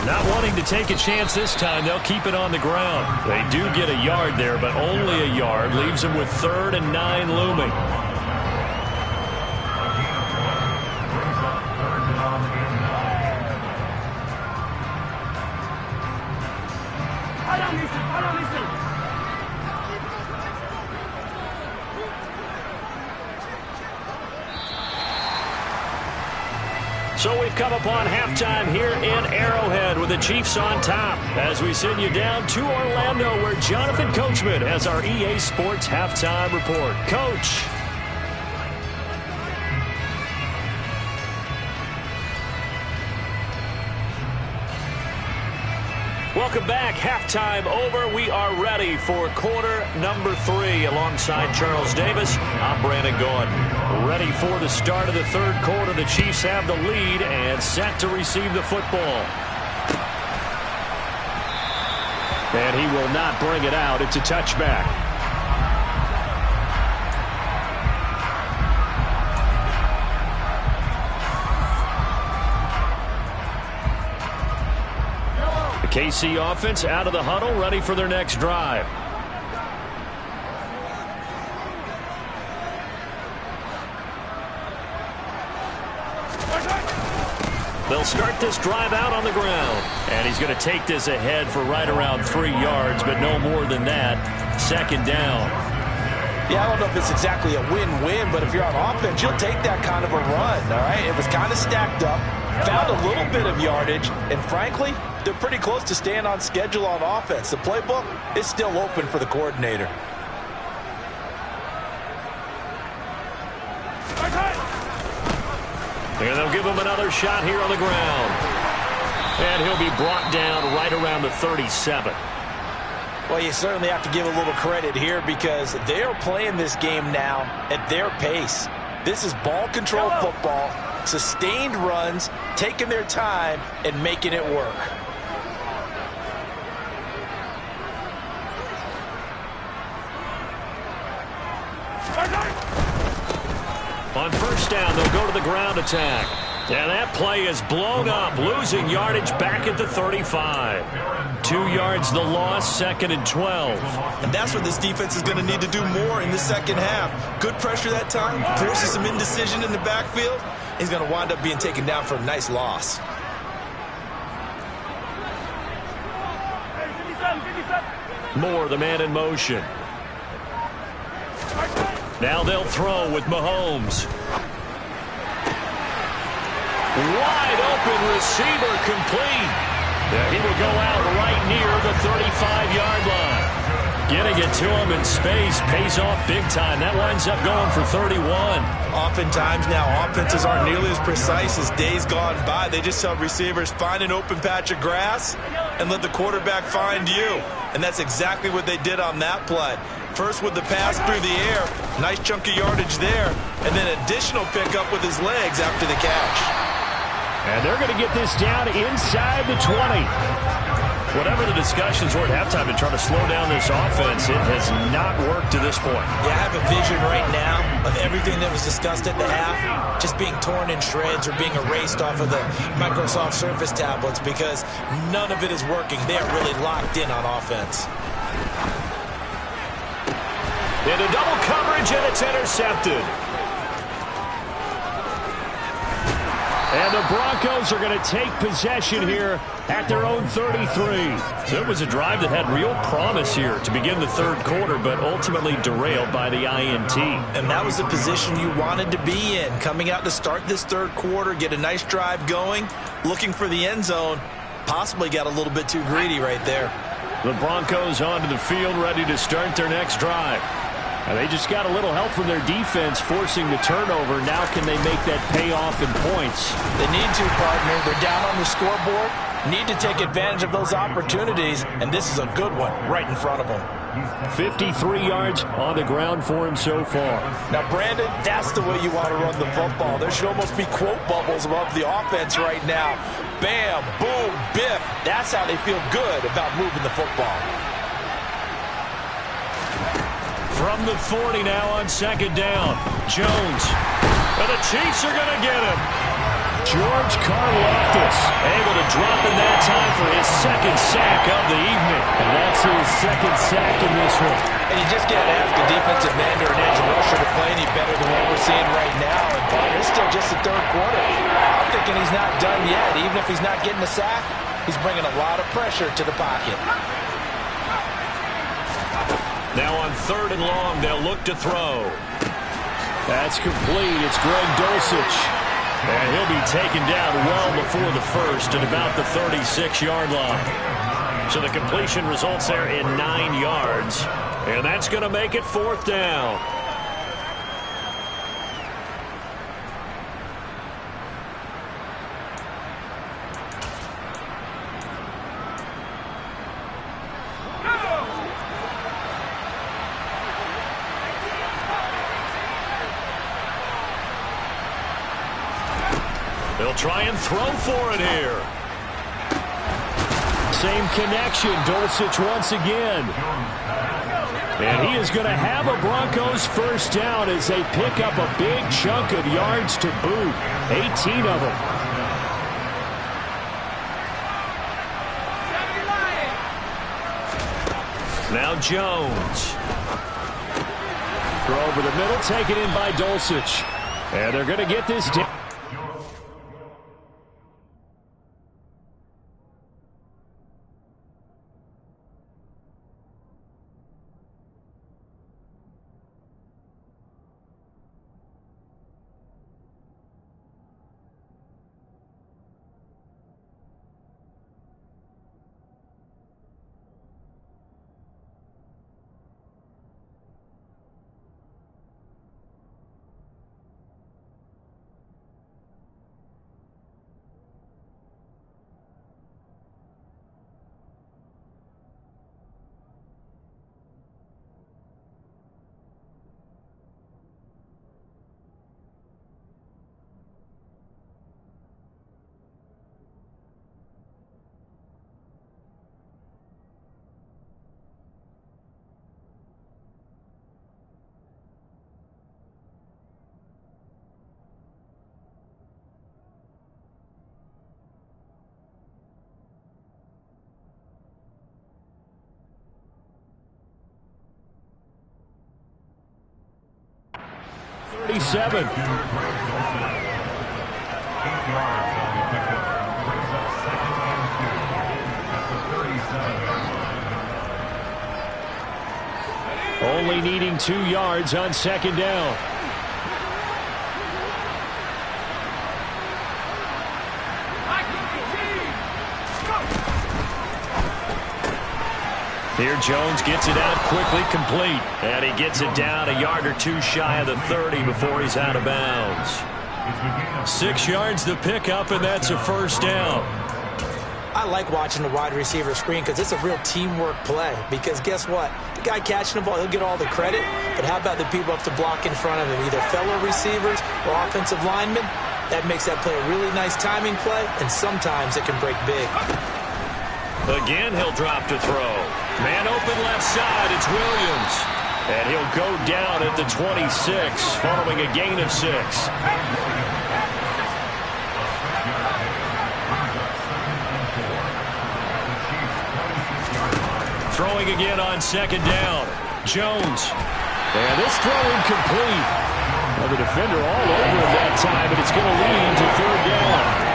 Not wanting to take a chance this time, they'll keep it on the ground. They do get a yard there, but only a yard. Leaves them with 3rd and 9 looming. So we've come upon halftime here in Arrowhead with the Chiefs on top as we send you down to Orlando where Jonathan Coachman has our EA Sports halftime report. Coach. Welcome back. Halftime over. We are ready for quarter number 3 alongside Charles Davis. I'm Brandon Gordon. Ready for the start of the 3rd quarter. The Chiefs have the lead and set to receive the football. And he will not bring it out. It's a touchback. KC offense out of the huddle, ready for their next drive. They'll start this drive out on the ground. And he's going to take this ahead for right around 3 yards, but no more than that. 2nd down.
Yeah, I don't know if it's exactly a win-win, but if you're on offense, you'll take that kind of a run, all right? It was kind of stacked up, found a little bit of yardage, and frankly, they're pretty close to staying on schedule on offense. The playbook is still open for the coordinator.
And they'll give him another shot here on the ground. And he'll be brought down right around the 37.
Well, you certainly have to give a little credit here because they are playing this game now at their pace. This is ball control football. Sustained runs, taking their time, and making it work.
On first down, they'll go to the ground attack. And that play is blown up, losing yardage back at the 35. 2 yards the loss, 2nd and 12.
And that's what this defense is going to need to do more in the second half. Good pressure that time, forces some indecision in the backfield. He's going to wind up being taken down for a nice loss.
Moore, the man in motion. Now they'll throw with Mahomes. Wide open receiver complete. Yeah, he will go out right near the 35-yard line. Getting it to him in space pays off big time. That winds up going for 31.
Oftentimes now, offenses aren't nearly as precise as days gone by. They just tell receivers, find an open patch of grass and let the quarterback find you. And that's exactly what they did on that play. First with the pass through the air, nice chunk of yardage there, and then additional pickup with his legs after the catch.
And they're going to get this down inside the 20. Whatever the discussions were at halftime to try to slow down this offense, it has not worked to this point.
Yeah, I have a vision right now of everything that was discussed at the half just being torn in shreds or being erased off of the Microsoft Surface tablets because none of it is working. They are really locked in on offense.
Into double coverage, and it's intercepted. And the Broncos are going to take possession here at their own 33. So it was a drive that had real promise here to begin the third quarter, but ultimately derailed by the INT.
And that was the position you wanted to be in. Coming out to start this third quarter, get a nice drive going, looking for the end zone. Possibly got a little bit too greedy right there.
The Broncos onto the field, ready to start their next drive. And they just got a little help from their defense forcing the turnover. Now can they make that pay off in points?
They need to, partner. They're down on the scoreboard. Need to take advantage of those opportunities, and this is a good one right in front of them.
53 yards on the ground for him so far.
Now, Brandon, that's the way you want to run the football. There should almost be quote bubbles above the offense right now. Bam, boom, biff. That's how they feel good about moving the football.
From the 40 now on second down. Jones. And the Chiefs are going to get him. George Karlaftis able to drop in that time for his second sack of the evening.
And that's his second sack in this one.
And you just can't ask a defensive end or an edge rusher to play any better than what we're seeing right now. And it's still just the third quarter. I'm thinking he's not done yet. Even if he's not getting a sack, he's bringing a lot of pressure to the pocket.
Now on third and long, they'll look to throw. That's complete. It's Greg Dulcich. And he'll be taken down well before the first at about the 36-yard line. So the completion results there in 9 yards. And that's going to make it fourth down. They'll try and throw for it here.
Same connection. Dulcich once again.
And he is going to have a Broncos first down as they pick up a big chunk of yards to boot. 18 of them. Now Jones.
Throw over the middle, taken in by Dulcich.
And they're going to get this down. 27. Only needing 2 yards on second down. Here Jones gets it out quickly, complete. And he gets it down a yard or 2 shy of the 30 before he's out of bounds. 6 yards the pickup, and that's a first down.
I like watching the wide receiver screen because it's a real teamwork play. Because guess what? The guy catching the ball, he'll get all the credit. But how about the people up to block in front of him, either fellow receivers or offensive linemen? That makes that play a really nice timing play, and sometimes it can break big.
Again, he'll drop to throw. Man open left side, it's Williams. And he'll go down at the 26, following a gain of 6. Throwing again on second down. Jones. And this throw incomplete. Well, the defender all over him that time, but it's going to lead to third down.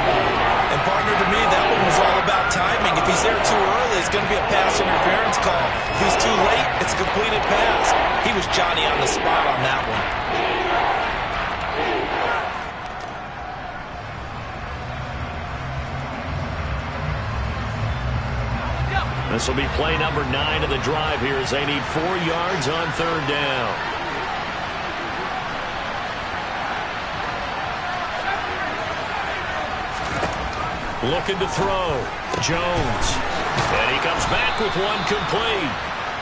And partner, to me, that one was all about timing. If he's there too early, it's going to be a pass interference call. If he's too late, it's a completed pass. He was Johnny on the spot on that one.
This will be play number 9 of the drive here as they need 4 yards on third down. Looking to throw. Jones. And he comes back with one complete.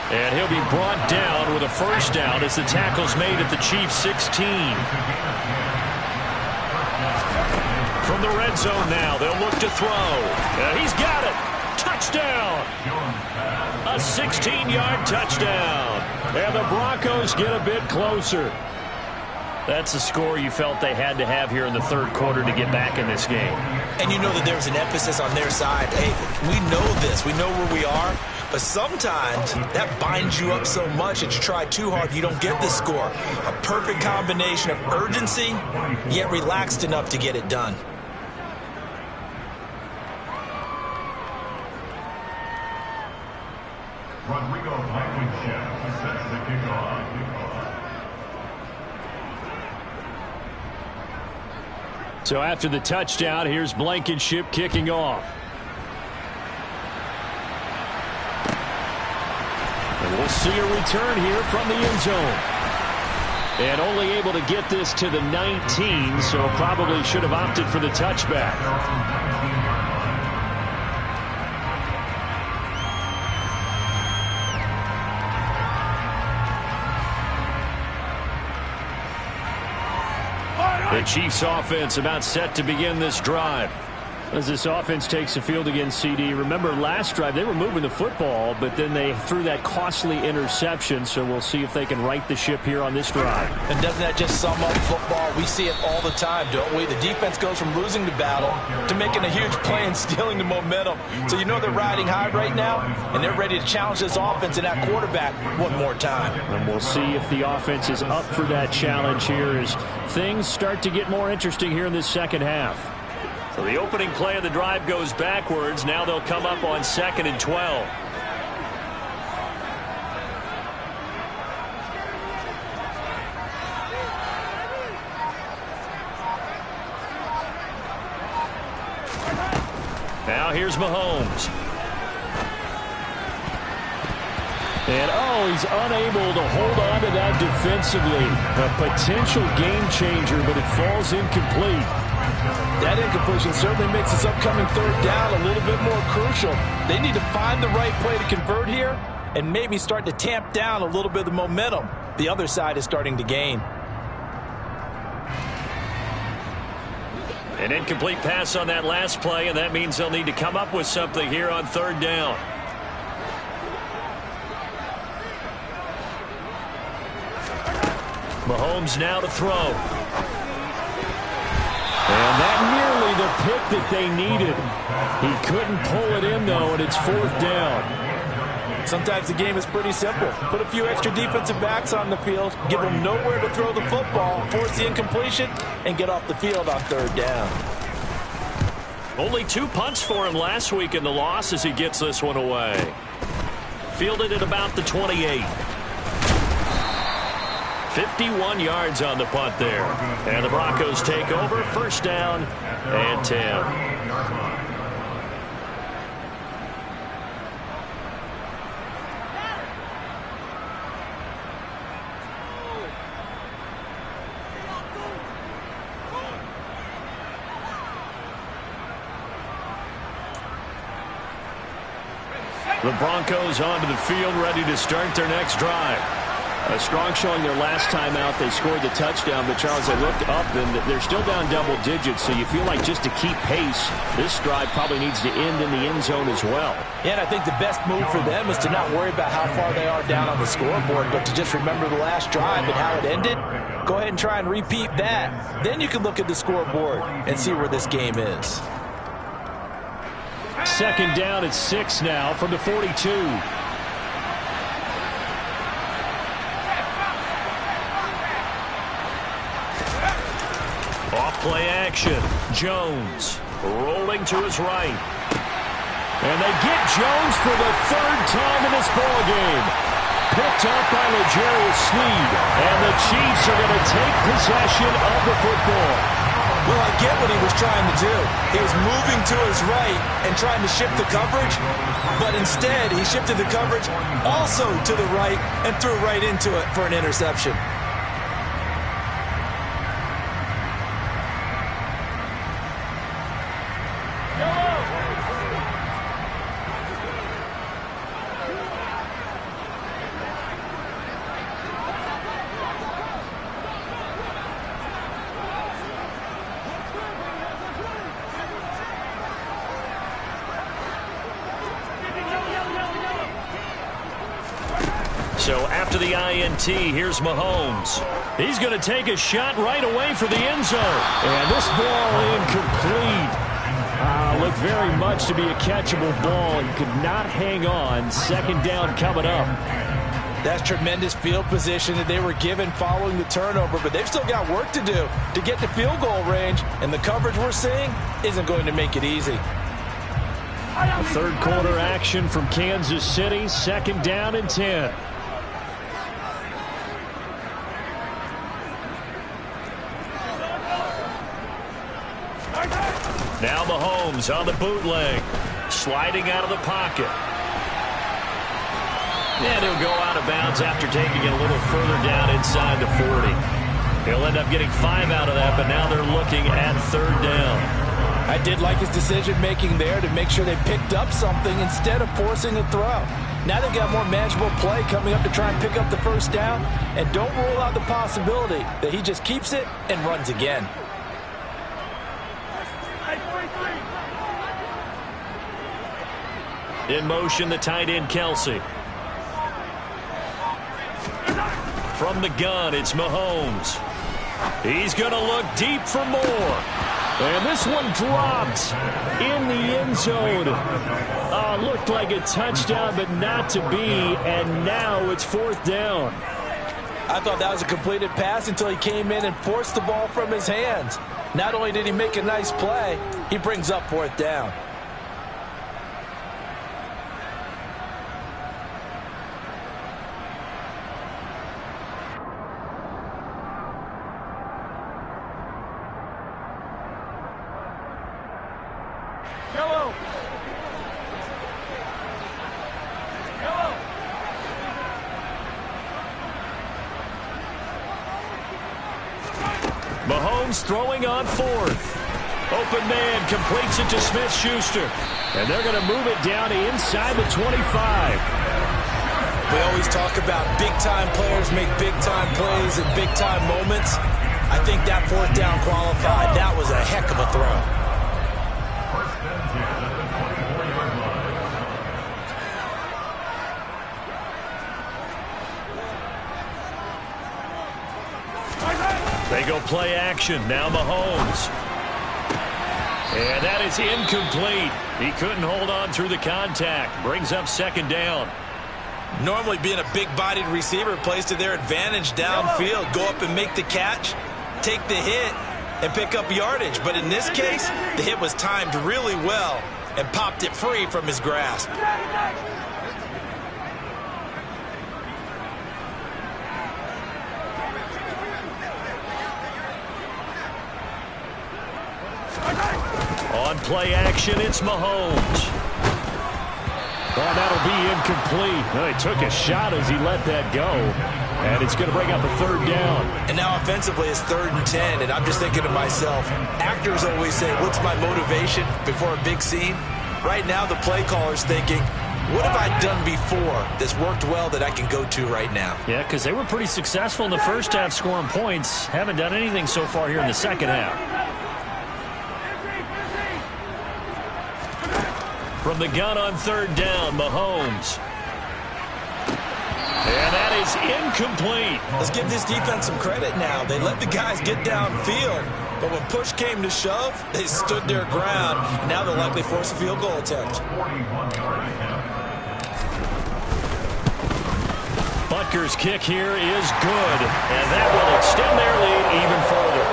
And he'll be brought down with a first down as the tackle's made at the Chiefs' 16. From the red zone now, they'll look to throw. And he's got it. Touchdown. A 16-yard touchdown. And the Broncos get a bit closer. That's the score you felt they had to have here in the third quarter to get back in this game.
And you know that there's an emphasis on their side. Hey, we know this. We know where we are. But sometimes that binds you up so much that you try too hard, you don't get the score. A perfect combination of urgency, yet relaxed enough to get it done.
Rodrigo Blankenship sets the kickoff.
So after the touchdown, here's Blankenship kicking off. And we'll see a return here from the end zone. And only able to get this to the 19, so probably should have opted for the touchback. The Chiefs offense about set to begin this drive. As this offense takes the field against CD, remember last drive they were moving the football, but then they threw that costly interception, so we'll see if they can right the ship here on this drive.
And doesn't that just sum up football? We see it all the time, don't we? The defense goes from losing the battle to making a huge play and stealing the momentum. So you know they're riding high right now, and they're ready to challenge this offense and that quarterback one more time.
And we'll see if the offense is up for that challenge here as things start to get more interesting here in this second half. So the opening play of the drive goes backwards. Now they'll come up on 2nd and 12. Now here's Mahomes. And, he's unable to hold on to that defensively. A potential game changer, but it falls incomplete.
That incompletion certainly makes this upcoming third down a little bit more crucial. They need to find the right play to convert here and maybe start to tamp down a little bit of the momentum. The other side is starting to gain.
An incomplete pass on that last play, and that means they'll need to come up with something here on third down. Mahomes now to throw. And that nearly the pick that they needed. He couldn't pull it in, though, and it's fourth down.
Sometimes the game is pretty simple. Put a few extra defensive backs on the field, give them nowhere to throw the football, force the incompletion, and get off the field on third down.
Only 2 punts for him last week in the loss as he gets this one away. Fielded at about the 28. 51 yards on the punt there. And the Broncos take over, first down and 10. The Broncos onto the field, ready to start their next drive.
A strong showing their last time out. They scored the touchdown, but Charles, they looked up, and they're still down double digits, so you feel like just to keep pace, this drive probably needs to end in the end zone as well.
Yeah, and I think the best move for them is to not worry about how far they are down on the scoreboard, but to just remember the last drive and how it ended. Go ahead and try and repeat that. Then you can look at the scoreboard and see where this game is.
Second down at 6 now from the 42. Off play action. Jones rolling to his right. And they get Jones for the third time in this ballgame. Picked up by L'Jarius Sneed. And the Chiefs are going to take possession of the football.
Well, I get what he was trying to do. He was moving to his right and trying to shift the coverage, but instead he shifted the coverage also to the right and threw right into it for an interception.
So after the INT, here's Mahomes. He's going to take a shot right away for the end zone. And this ball incomplete. Looked very much to be a catchable ball and could not hang on. Second down coming up.
That's tremendous field position that they were given following the turnover, but they've still got work to do to get to field goal range, and the coverage we're seeing isn't going to make it easy.
A third quarter action from Kansas City. Second down and 10. Now Mahomes on the bootleg, sliding out of the pocket. And he'll go out of bounds after taking it a little further down inside the 40. He'll end up getting 5 out of that, but now they're looking at third down.
I did like his decision-making there to make sure they picked up something instead of forcing a throw. Now they've got more manageable play coming up to try and pick up the first down, and don't rule out the possibility that he just keeps it and runs again.
In motion, the tight end, Kelsey. From the gun, it's Mahomes. He's going to look deep for more. And this one dropped in the end zone. Looked like a touchdown, but not to be. And now it's fourth down.
I thought that was a completed pass until he came in and forced the ball from his hands. Not only did he make a nice play, he brings up fourth down.
Mahomes throwing on fourth. Open man completes it to Smith-Schuster. And they're going to move it down to inside the 25.
We always talk about big-time players make big-time plays in big-time moments. I think that fourth down qualified. That was a heck of a throw.
They go play action. Now Mahomes. And that is incomplete. He couldn't hold on through the contact. Brings up second down.
Normally being a big-bodied receiver plays to their advantage downfield. Go up and make the catch, take the hit, and pick up yardage. But in this case, the hit was timed really well and popped it free from his grasp.
On play action, it's Mahomes. Oh, that'll be incomplete. Well, he took a shot as he let that go. And it's going to bring up a third down.
And now offensively it's 3rd and 10. And I'm just thinking to myself, actors always say, what's my motivation before a big scene? Right now the play caller's thinking, what have I done before that's worked well that I can go to right now?
Yeah, because they were pretty successful in the first half scoring points. Haven't done anything so far here in the second half. From the gun on 3rd down, Mahomes. And that is incomplete.
Let's give this defense some credit now. They let the guys get downfield, but when push came to shove, they stood their ground. And now they'll likely force a field goal attempt.
Butker's kick here is good, and that will extend their lead even further.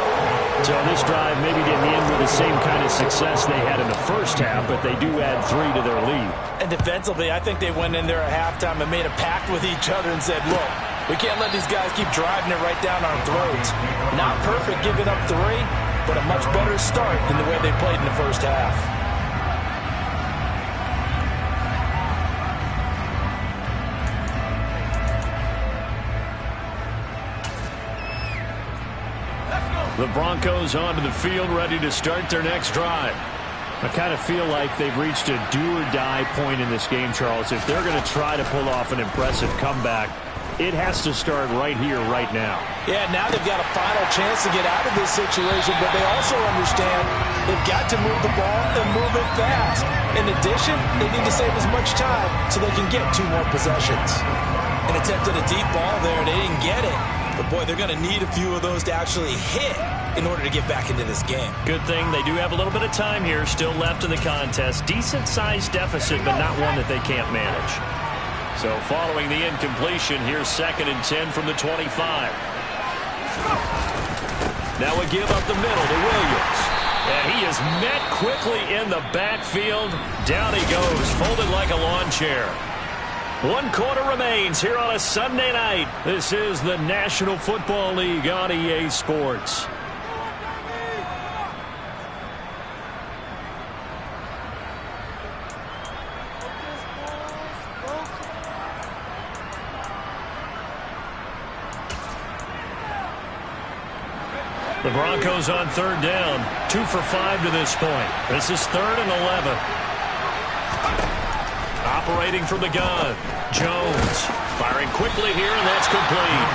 So this drive maybe didn't end with the same kind of success they had in the first half, but they do add 3 to their lead.
And defensively, I think they went in there at halftime and made a pact with each other and said, look, we can't let these guys keep driving it right down our throats. Not perfect giving up 3, but a much better start than the way they played in the first half.
The Broncos onto the field, ready to start their next drive. I kind of feel like they've reached a do-or-die point in this game, Charles. If they're going to try to pull off an impressive comeback, it has to start right here, right now.
Yeah, now they've got a final chance to get out of this situation, but they also understand they've got to move the ball and move it fast. In addition, they need to save as much time so they can get 2 more possessions.
An attempt at a deep ball there, they didn't get it. But, boy, they're going to need a few of those to actually hit in order to get back into this game.
Good thing they do have a little bit of time here still left in the contest. Decent-sized deficit, but not one that they can't manage. So following the incompletion, here's 2nd and 10 from the 25. Now a give up the middle to Williams. And he is met quickly in the backfield. Down he goes, folded like a lawn chair. 1 quarter remains here on a Sunday night. This is the National Football League on EA Sports. The Broncos on 3rd down. 2 for 5 to this point. This is 3rd and 11. Operating from the gun, Jones firing quickly here, and that's complete.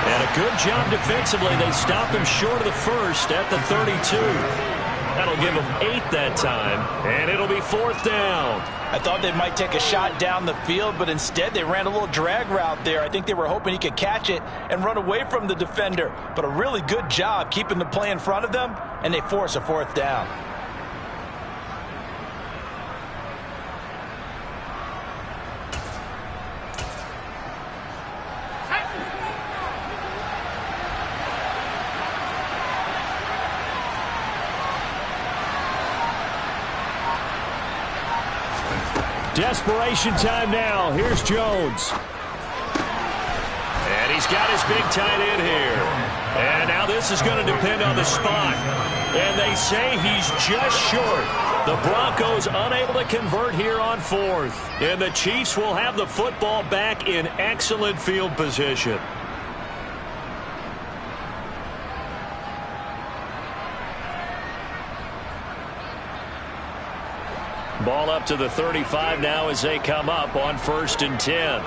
And a good job defensively. They stopped him short of the first at the 32. That'll give him 8 that time, and it'll be 4th down.
I thought they might take a shot down the field, but instead they ran a little drag route there. I think they were hoping he could catch it and run away from the defender. But a really good job keeping the play in front of them, and they force a 4th down.
Desperation time now. Here's Jones. And he's got his big tight end here. And now this is going to depend on the spot. And they say he's just short. The Broncos unable to convert here on 4th. And the Chiefs will have the football back in excellent field position. Ball up to the 35 now as they come up on 1st and 10.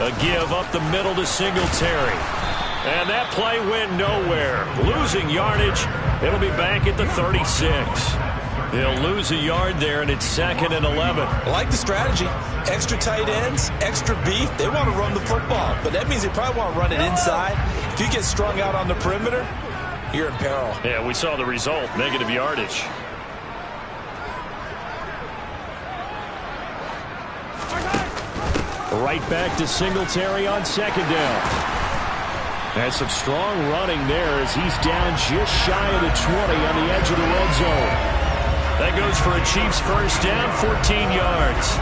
A give up the middle to Singletary. And that play went nowhere. Losing yardage. It'll be back at the 36. They'll lose a yard there, and it's 2nd and 11.
I like the strategy. Extra tight ends, extra beef. They want to run the football, but that means they probably want to run it inside. If you get strung out on the perimeter, you're in peril.
Yeah, we saw the result, negative yardage. Right back to Singletary on second down. And some strong running there as he's down just shy of the 20 on the edge of the red zone. That goes for a Chiefs first down, 14 yards.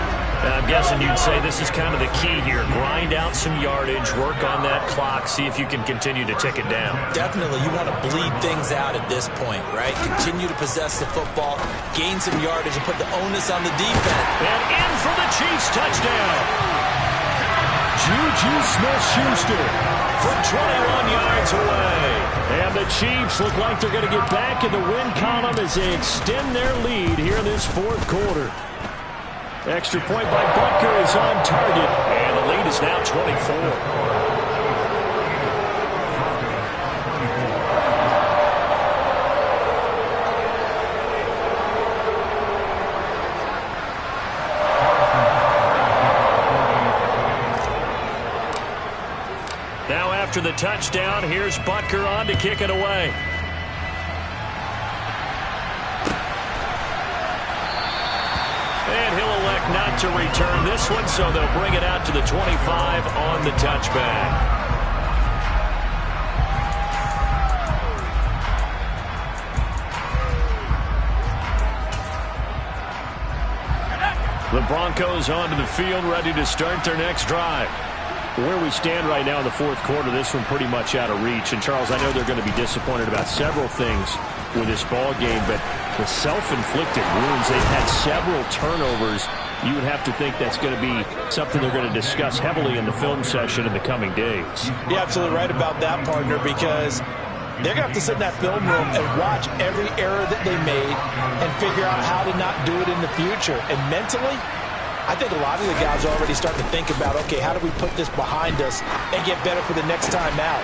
I'm guessing you'd say this is kind of the key here. Grind out some yardage, work on that clock, see if you can continue to tick it down.
Definitely, you want to bleed things out at this point, right? Continue to possess the football, gain some yardage, and put the onus on the defense.
And in for the Chiefs touchdown. Juju Smith-Schuster from 21 yards away. And the Chiefs look like they're going to get back in the win column as they extend their lead here in this fourth quarter. Extra point by Butker is on target, and the lead is now 24. Now after the touchdown, here's Butker on to kick it away. And he'll elect not to return this one, so they'll bring it out to the 25 on the touchback. The Broncos onto the field, ready to start their next drive. Where we stand right now in the fourth quarter, this one pretty much out of reach. And, Charles, I know they're going to be disappointed about several things with this ball game, but the self-inflicted wounds, they've had several turnovers. You would have to think that's going to be something they're going to discuss heavily in the film session in the coming days.
You're absolutely right about that, partner, because they're going to have to sit in that film room and watch every error that they made and figure out how to not do it in the future. And mentally, I think a lot of the guys are already starting to think about, okay, how do we put this behind us and get better for the next time out?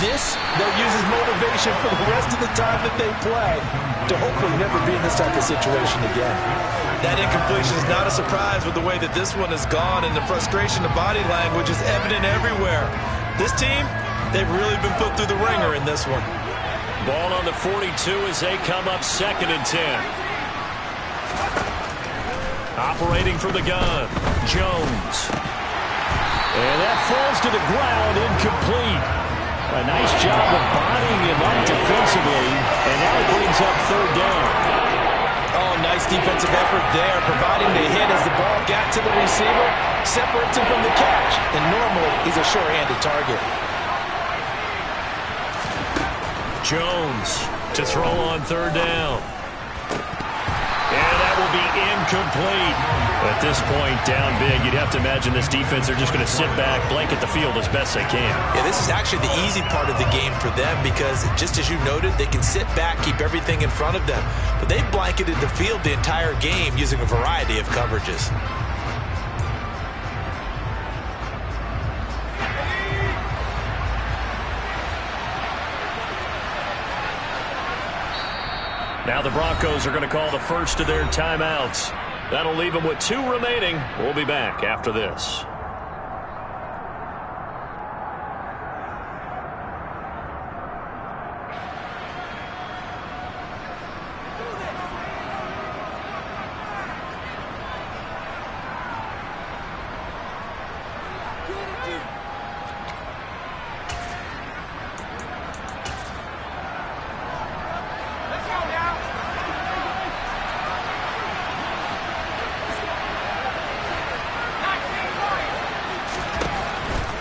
This, they'll use as motivation for the rest of the time that they play to hopefully never be in this type of situation again.
That incompletion is not a surprise with the way that this one has gone, and the frustration of body language is evident everywhere. This team, they've really been put through the ringer in this one.
Ball on the 42 as they come up 2nd and 10. Operating from the gun, Jones. And that falls to the ground, incomplete. A nice job of bodying him up defensively, and now it brings up 3rd down.
Oh, nice defensive effort there, providing the hit as the ball got to the receiver, separates him from the catch, and normally he's a sure-handed target.
Jones to throw on 3rd down. And that will be incomplete. At this point, down big, you'd have to imagine this defense, they're just going to sit back, blanket the field as best they can.
Yeah, this is actually the easy part of the game for them because, just as you noted, they can sit back, keep everything in front of them. But they've blanketed the field the entire game using a variety of coverages.
Now the Broncos are going to call the first of their timeouts. That'll leave them with 2 remaining. We'll be back after this.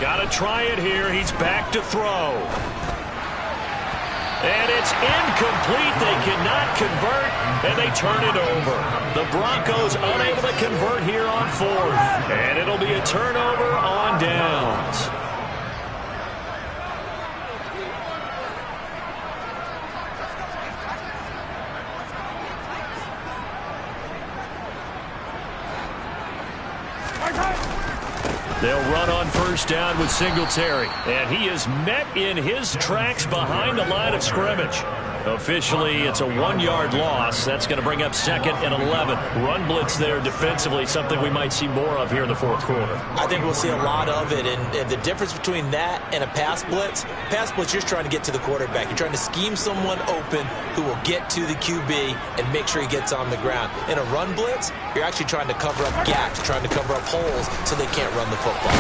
Got to try it here. He's back to throw. And it's incomplete. They cannot convert, and they turn it over. The Broncos unable to convert here on 4th. And it'll be a turnover on downs. They'll run on 1st down with Singletary. And he is met in his tracks behind the line of scrimmage. Officially, it's a 1-yard loss. That's going to bring up 2nd and 11. Run blitz there defensively, something we might see more of here in the fourth quarter.
I think we'll see a lot of it, and the difference between that and a pass blitz, you're just trying to get to the quarterback. You're trying to scheme someone open who will get to the QB and make sure he gets on the ground. In a run blitz, you're actually trying to cover up gaps, trying to cover up holes so they can't run the football.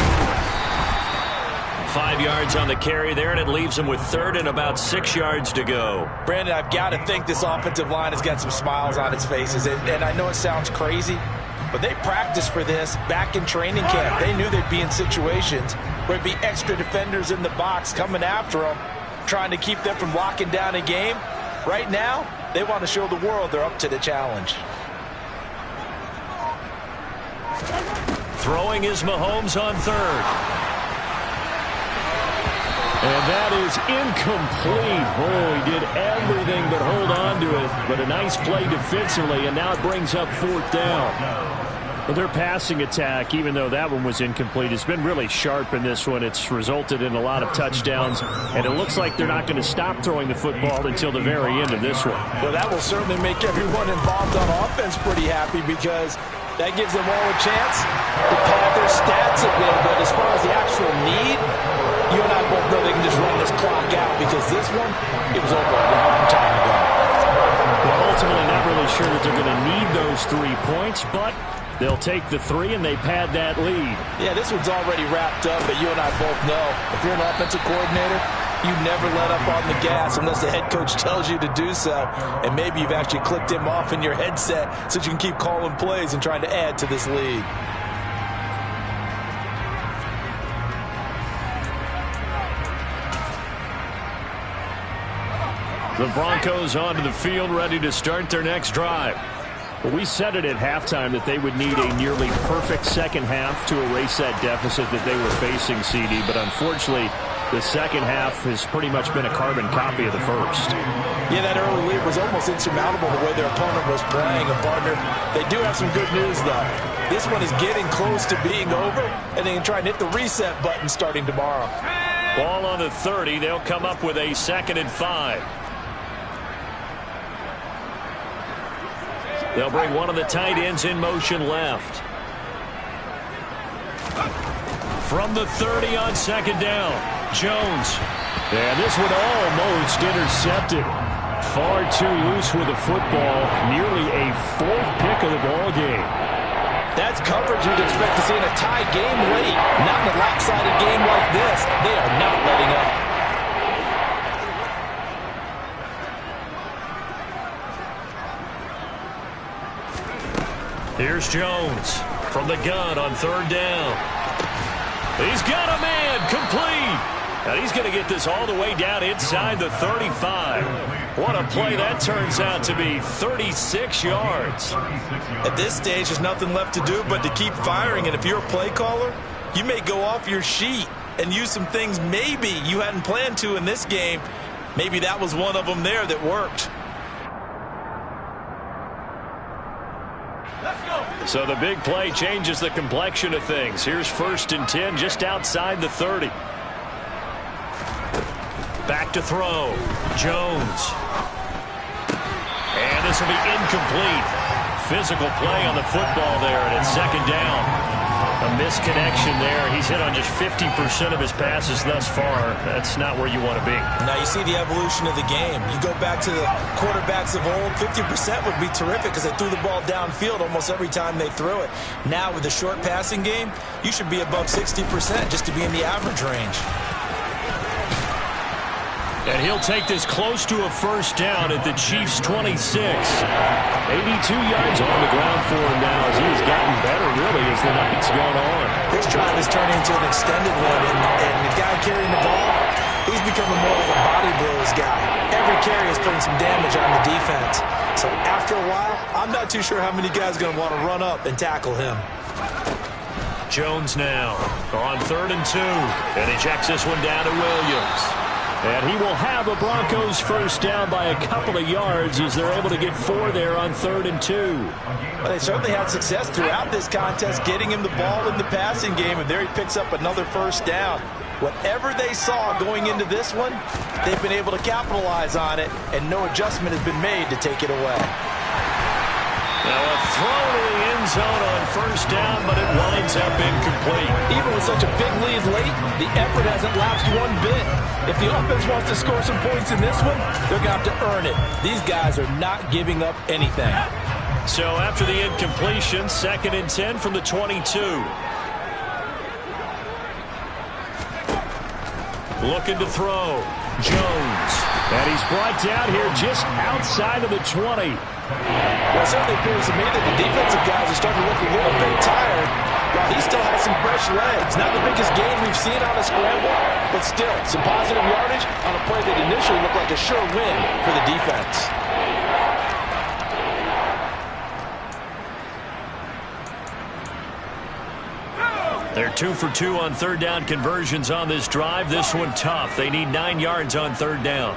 5 yards on the carry there, and it leaves them with 3rd and about 6 yards to go.
Brandon, I've got to think this offensive line has got some smiles on its faces. And I know it sounds crazy, but they practiced for this back in training camp. They knew they'd be in situations where there'd be extra defenders in the box coming after them, trying to keep them from locking down a game. Right now, they want to show the world they're up to the challenge.
Throwing is Mahomes on 3rd. And that is incomplete. Oh, he did everything but hold on to it. But a nice play defensively, and now it brings up 4th down. Well, their passing attack, even though that one was incomplete, has been really sharp in this one. It's resulted in a lot of touchdowns, and it looks like they're not going to stop throwing the football until the very end of this one.
Well, that will certainly make everyone involved on offense pretty happy because that gives them all a chance to pad their stats a bit. But as far as the actual need, you and I both know they can just run this clock out because this one, it was over a long time ago.
Well, ultimately, not really sure that they're going to need those 3 points, but they'll take the 3 and they pad that lead.
Yeah, this one's already wrapped up, but you and I both know if you're an offensive coordinator, you never let up on the gas unless the head coach tells you to do so. And maybe you've actually clicked him off in your headset so you can keep calling plays and trying to add to this lead.
The Broncos onto the field, ready to start their next drive. Well, we said it at halftime that they would need a nearly perfect second half to erase that deficit that they were facing, CD. But unfortunately, the second half has pretty much been a carbon copy of the first.
Yeah, that early lead was almost insurmountable the way their opponent was playing. And, partner, they do have some good news, though. This one is getting close to being over, and they can try and hit the reset button starting tomorrow.
Ball on the 30. They'll come up with a 2nd and 5. They'll bring one of the tight ends in motion left. From the 30 on 2nd down, Jones. And this one almost intercepted. Far too loose with the football. Nearly a 4th pick of the ball game.
That's coverage you'd expect to see in a tie game late. Not in a lopsided game like this. They are not letting up.
Here's Jones from the gun on 3rd down. He's got a man complete. And he's going to get this all the way down inside the 35. What a play that turns out to be. 36 yards.
At this stage, there's nothing left to do but to keep firing. And if you're a play caller, you may go off your sheet and use some things maybe you hadn't planned to in this game. Maybe that was one of them there that worked.
So the big play changes the complexion of things. Here's 1st and 10 just outside the 30. Back to throw. Jones. And this will be incomplete. Physical play on the football there, and it's 2nd down. A misconnection there. He's hit on just 50% of his passes thus far. That's not where you want to be.
Now you see the evolution of the game. You go back to the quarterbacks of old, 50% would be terrific because they threw the ball downfield almost every time they threw it. Now with the short passing game, you should be above 60% just to be in the average range.
And he'll take this close to a 1st down at the Chiefs' 26. 82 yards on the ground for him now as he has gotten better, really, as the night's gone on.
This drive is turning into an extended one, and the guy carrying the ball, he's becoming more of a body blows guy. Every carry is putting some damage on the defense. So after a while, I'm not too sure how many guys are going to want to run up and tackle him.
Jones now on 3rd and 2, and he checks this one down to Williams. And he will have the Broncos 1st down by a couple of yards as they're able to get 4 there on 3rd and 2.
Well, they certainly had success throughout this contest, getting him the ball in the passing game, and there he picks up another 1st down. Whatever they saw going into this one, they've been able to capitalize on it, and no adjustment has been made to take it away.
Now a throw to the end zone on first down, but it winds up incomplete.
Even with such a big lead late, the effort hasn't lapsed one bit. If the offense wants to score some points in this one, they're going to have to earn it. These guys are not giving up anything.
So after the incompletion, 2nd and 10 from the 22. Looking to throw. Jones. And he's brought down here just outside of the 20.
Well, it certainly appears to me that the defensive guys are starting to look a little bit tired, while he still has some fresh legs. Not the biggest gain we've seen on a scramble, but still some positive yardage on a play that initially looked like a sure win for the defense.
They're 2 for 2 on 3rd down conversions on this drive. This one tough. They need 9 yards on 3rd down.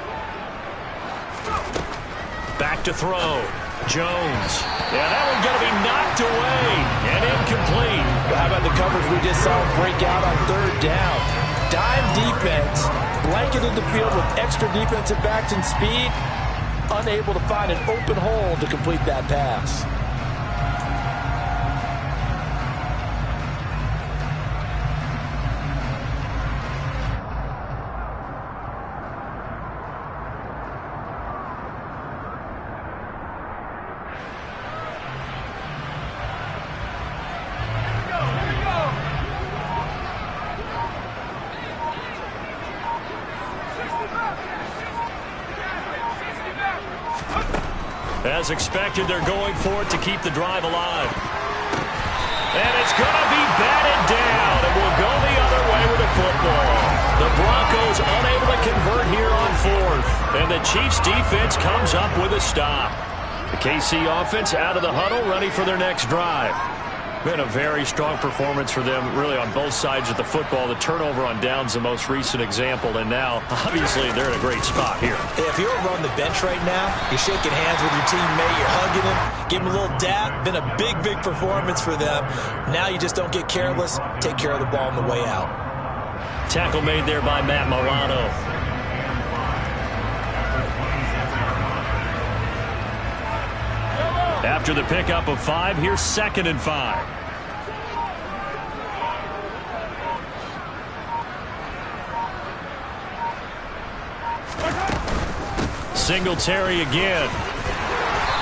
Back to throw. Jones. Yeah, that one's going to be knocked away and incomplete.
Well, how about the coverage we just saw break out on 3rd down? Dime defense, blanketed the field with extra defensive backs and speed, unable to find an open hole to complete that pass.
As expected, they're going for it to keep the drive alive. And it's going to be batted down. It will go the other way with the football. The Broncos unable to convert here on 4th. And the Chiefs defense comes up with a stop. The KC offense out of the huddle, ready for their next drive. Been a very strong performance for them, really, on both sides of the football. The turnover on downs, the most recent example, and now, obviously, they're in a great spot here.
If you're over on the bench right now, you're shaking hands with your teammate, you're hugging him, give him a little dap. Been a big, big performance for them. Now you just don't get careless. Take care of the ball on the way out.
Tackle made there by Matt Milano. After the pickup of 5, here's 2nd and 5. Singletary again.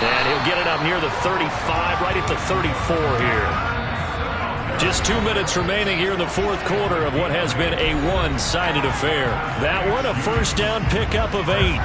And he'll get it up near the 35, right at the 34 here. Just 2 minutes remaining here in the 4th quarter of what has been a one-sided affair. That one, a 1st down pickup of 8.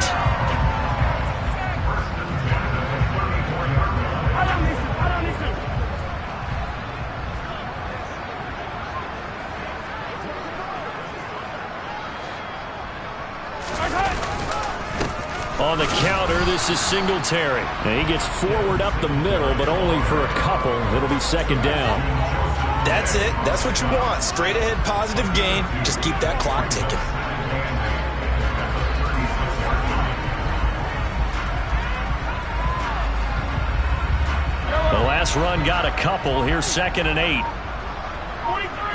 On the counter, this is Singletary. And he gets forward up the middle, but only for a couple. It'll be 2nd down.
That's it. That's what you want. Straight ahead positive gain. Just keep that clock ticking.
The last run got a couple. Here's 2nd and 8. 43.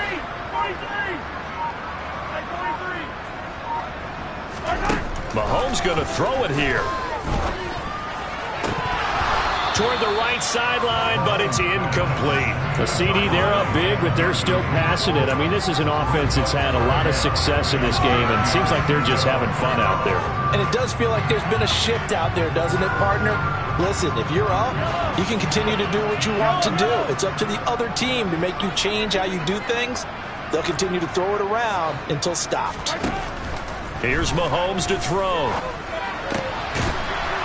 Mahomes going to throw it here. Toward the right sideline, but it's incomplete. The CD, they're up big, but they're still passing it. I mean, this is an offense that's had a lot of success in this game, and it seems like they're just having fun out there.
And it does feel like there's been a shift out there, doesn't it, partner? Listen, if you're up, you can continue to do what you want to do. It's up to the other team to make you change how you do things. They'll continue to throw it around until stopped.
Here's Mahomes to throw.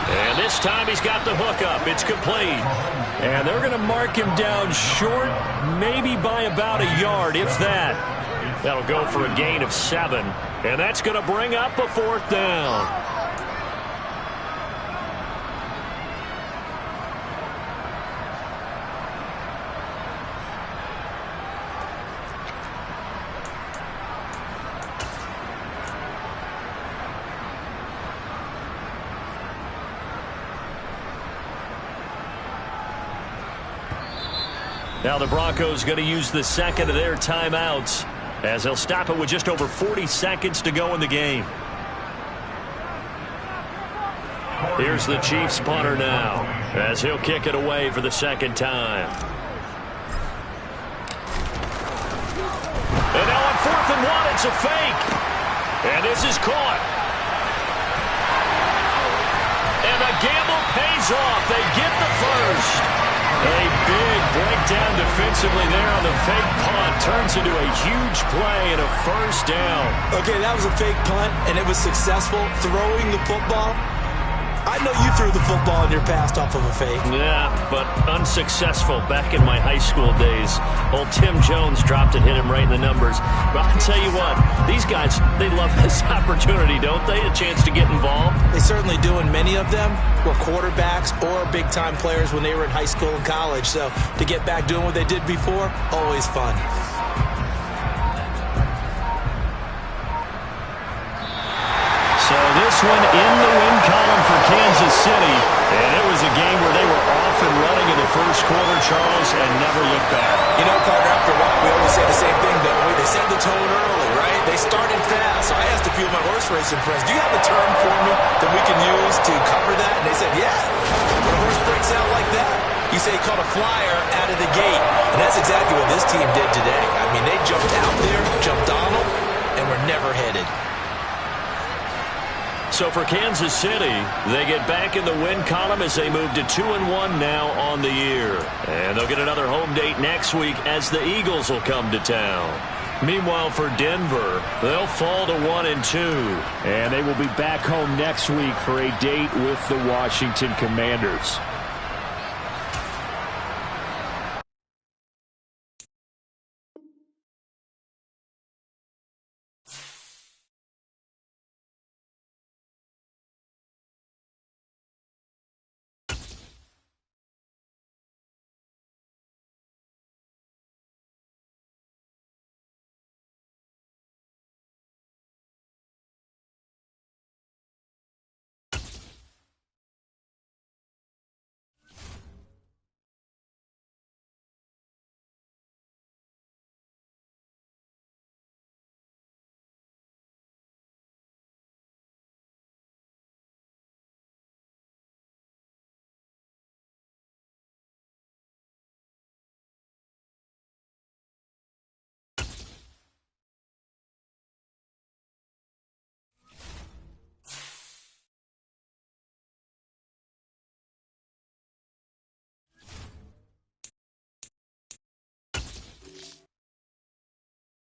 And this time he's got the hook up. It's complete. And they're going to mark him down short, maybe by about a yard, if that. That'll go for a gain of 7. And that's going to bring up a 4th down. Now the Broncos going to use the 2nd of their timeouts. as he'll stop it with just over 40 seconds to go in the game. Here's the Chiefs punter now, as he'll kick it away for the second time. And now on 4th and 1, it's a fake. And this is caught. And the gamble pays off. They get the first. A big breakdown defensively there on the fake punt. Turns into a huge play and a first down.
Okay, that was a fake punt, and it was successful. Throwing the football. I know you threw the football in your past off of a fake.
Yeah, but unsuccessful back in my high school days. Old Tim Jones dropped it, hit him right in the numbers. But I'll tell you what, these guys, they love this opportunity, don't they? A chance to get involved.
They certainly do, and many of them were quarterbacks or big-time players when they were in high school and college. So to get back doing what they did before, always fun.
So this one in the win column for Kansas City. And it was a game where they were off and running in the first quarter, Charles, and never looked back.
You know, Carter, after a while, we always say the same thing, don't we? They set the tone early, right? They started fast. So I asked a few of my horse racing friends, do you have a term for me that we can use to cover that? And they said, yeah. When a horse breaks out like that, you say he caught a flyer out of the gate. And that's exactly what this team did today. I mean, they jumped out there, jumped on them, and were never headed.
So for Kansas City, they get back in the win column as they move to 2-1 now on the year. And they'll get another home date next week as the Eagles will come to town. Meanwhile, for Denver, they'll fall to 1-2.
And they will be back home next week for a date with the Washington Commanders.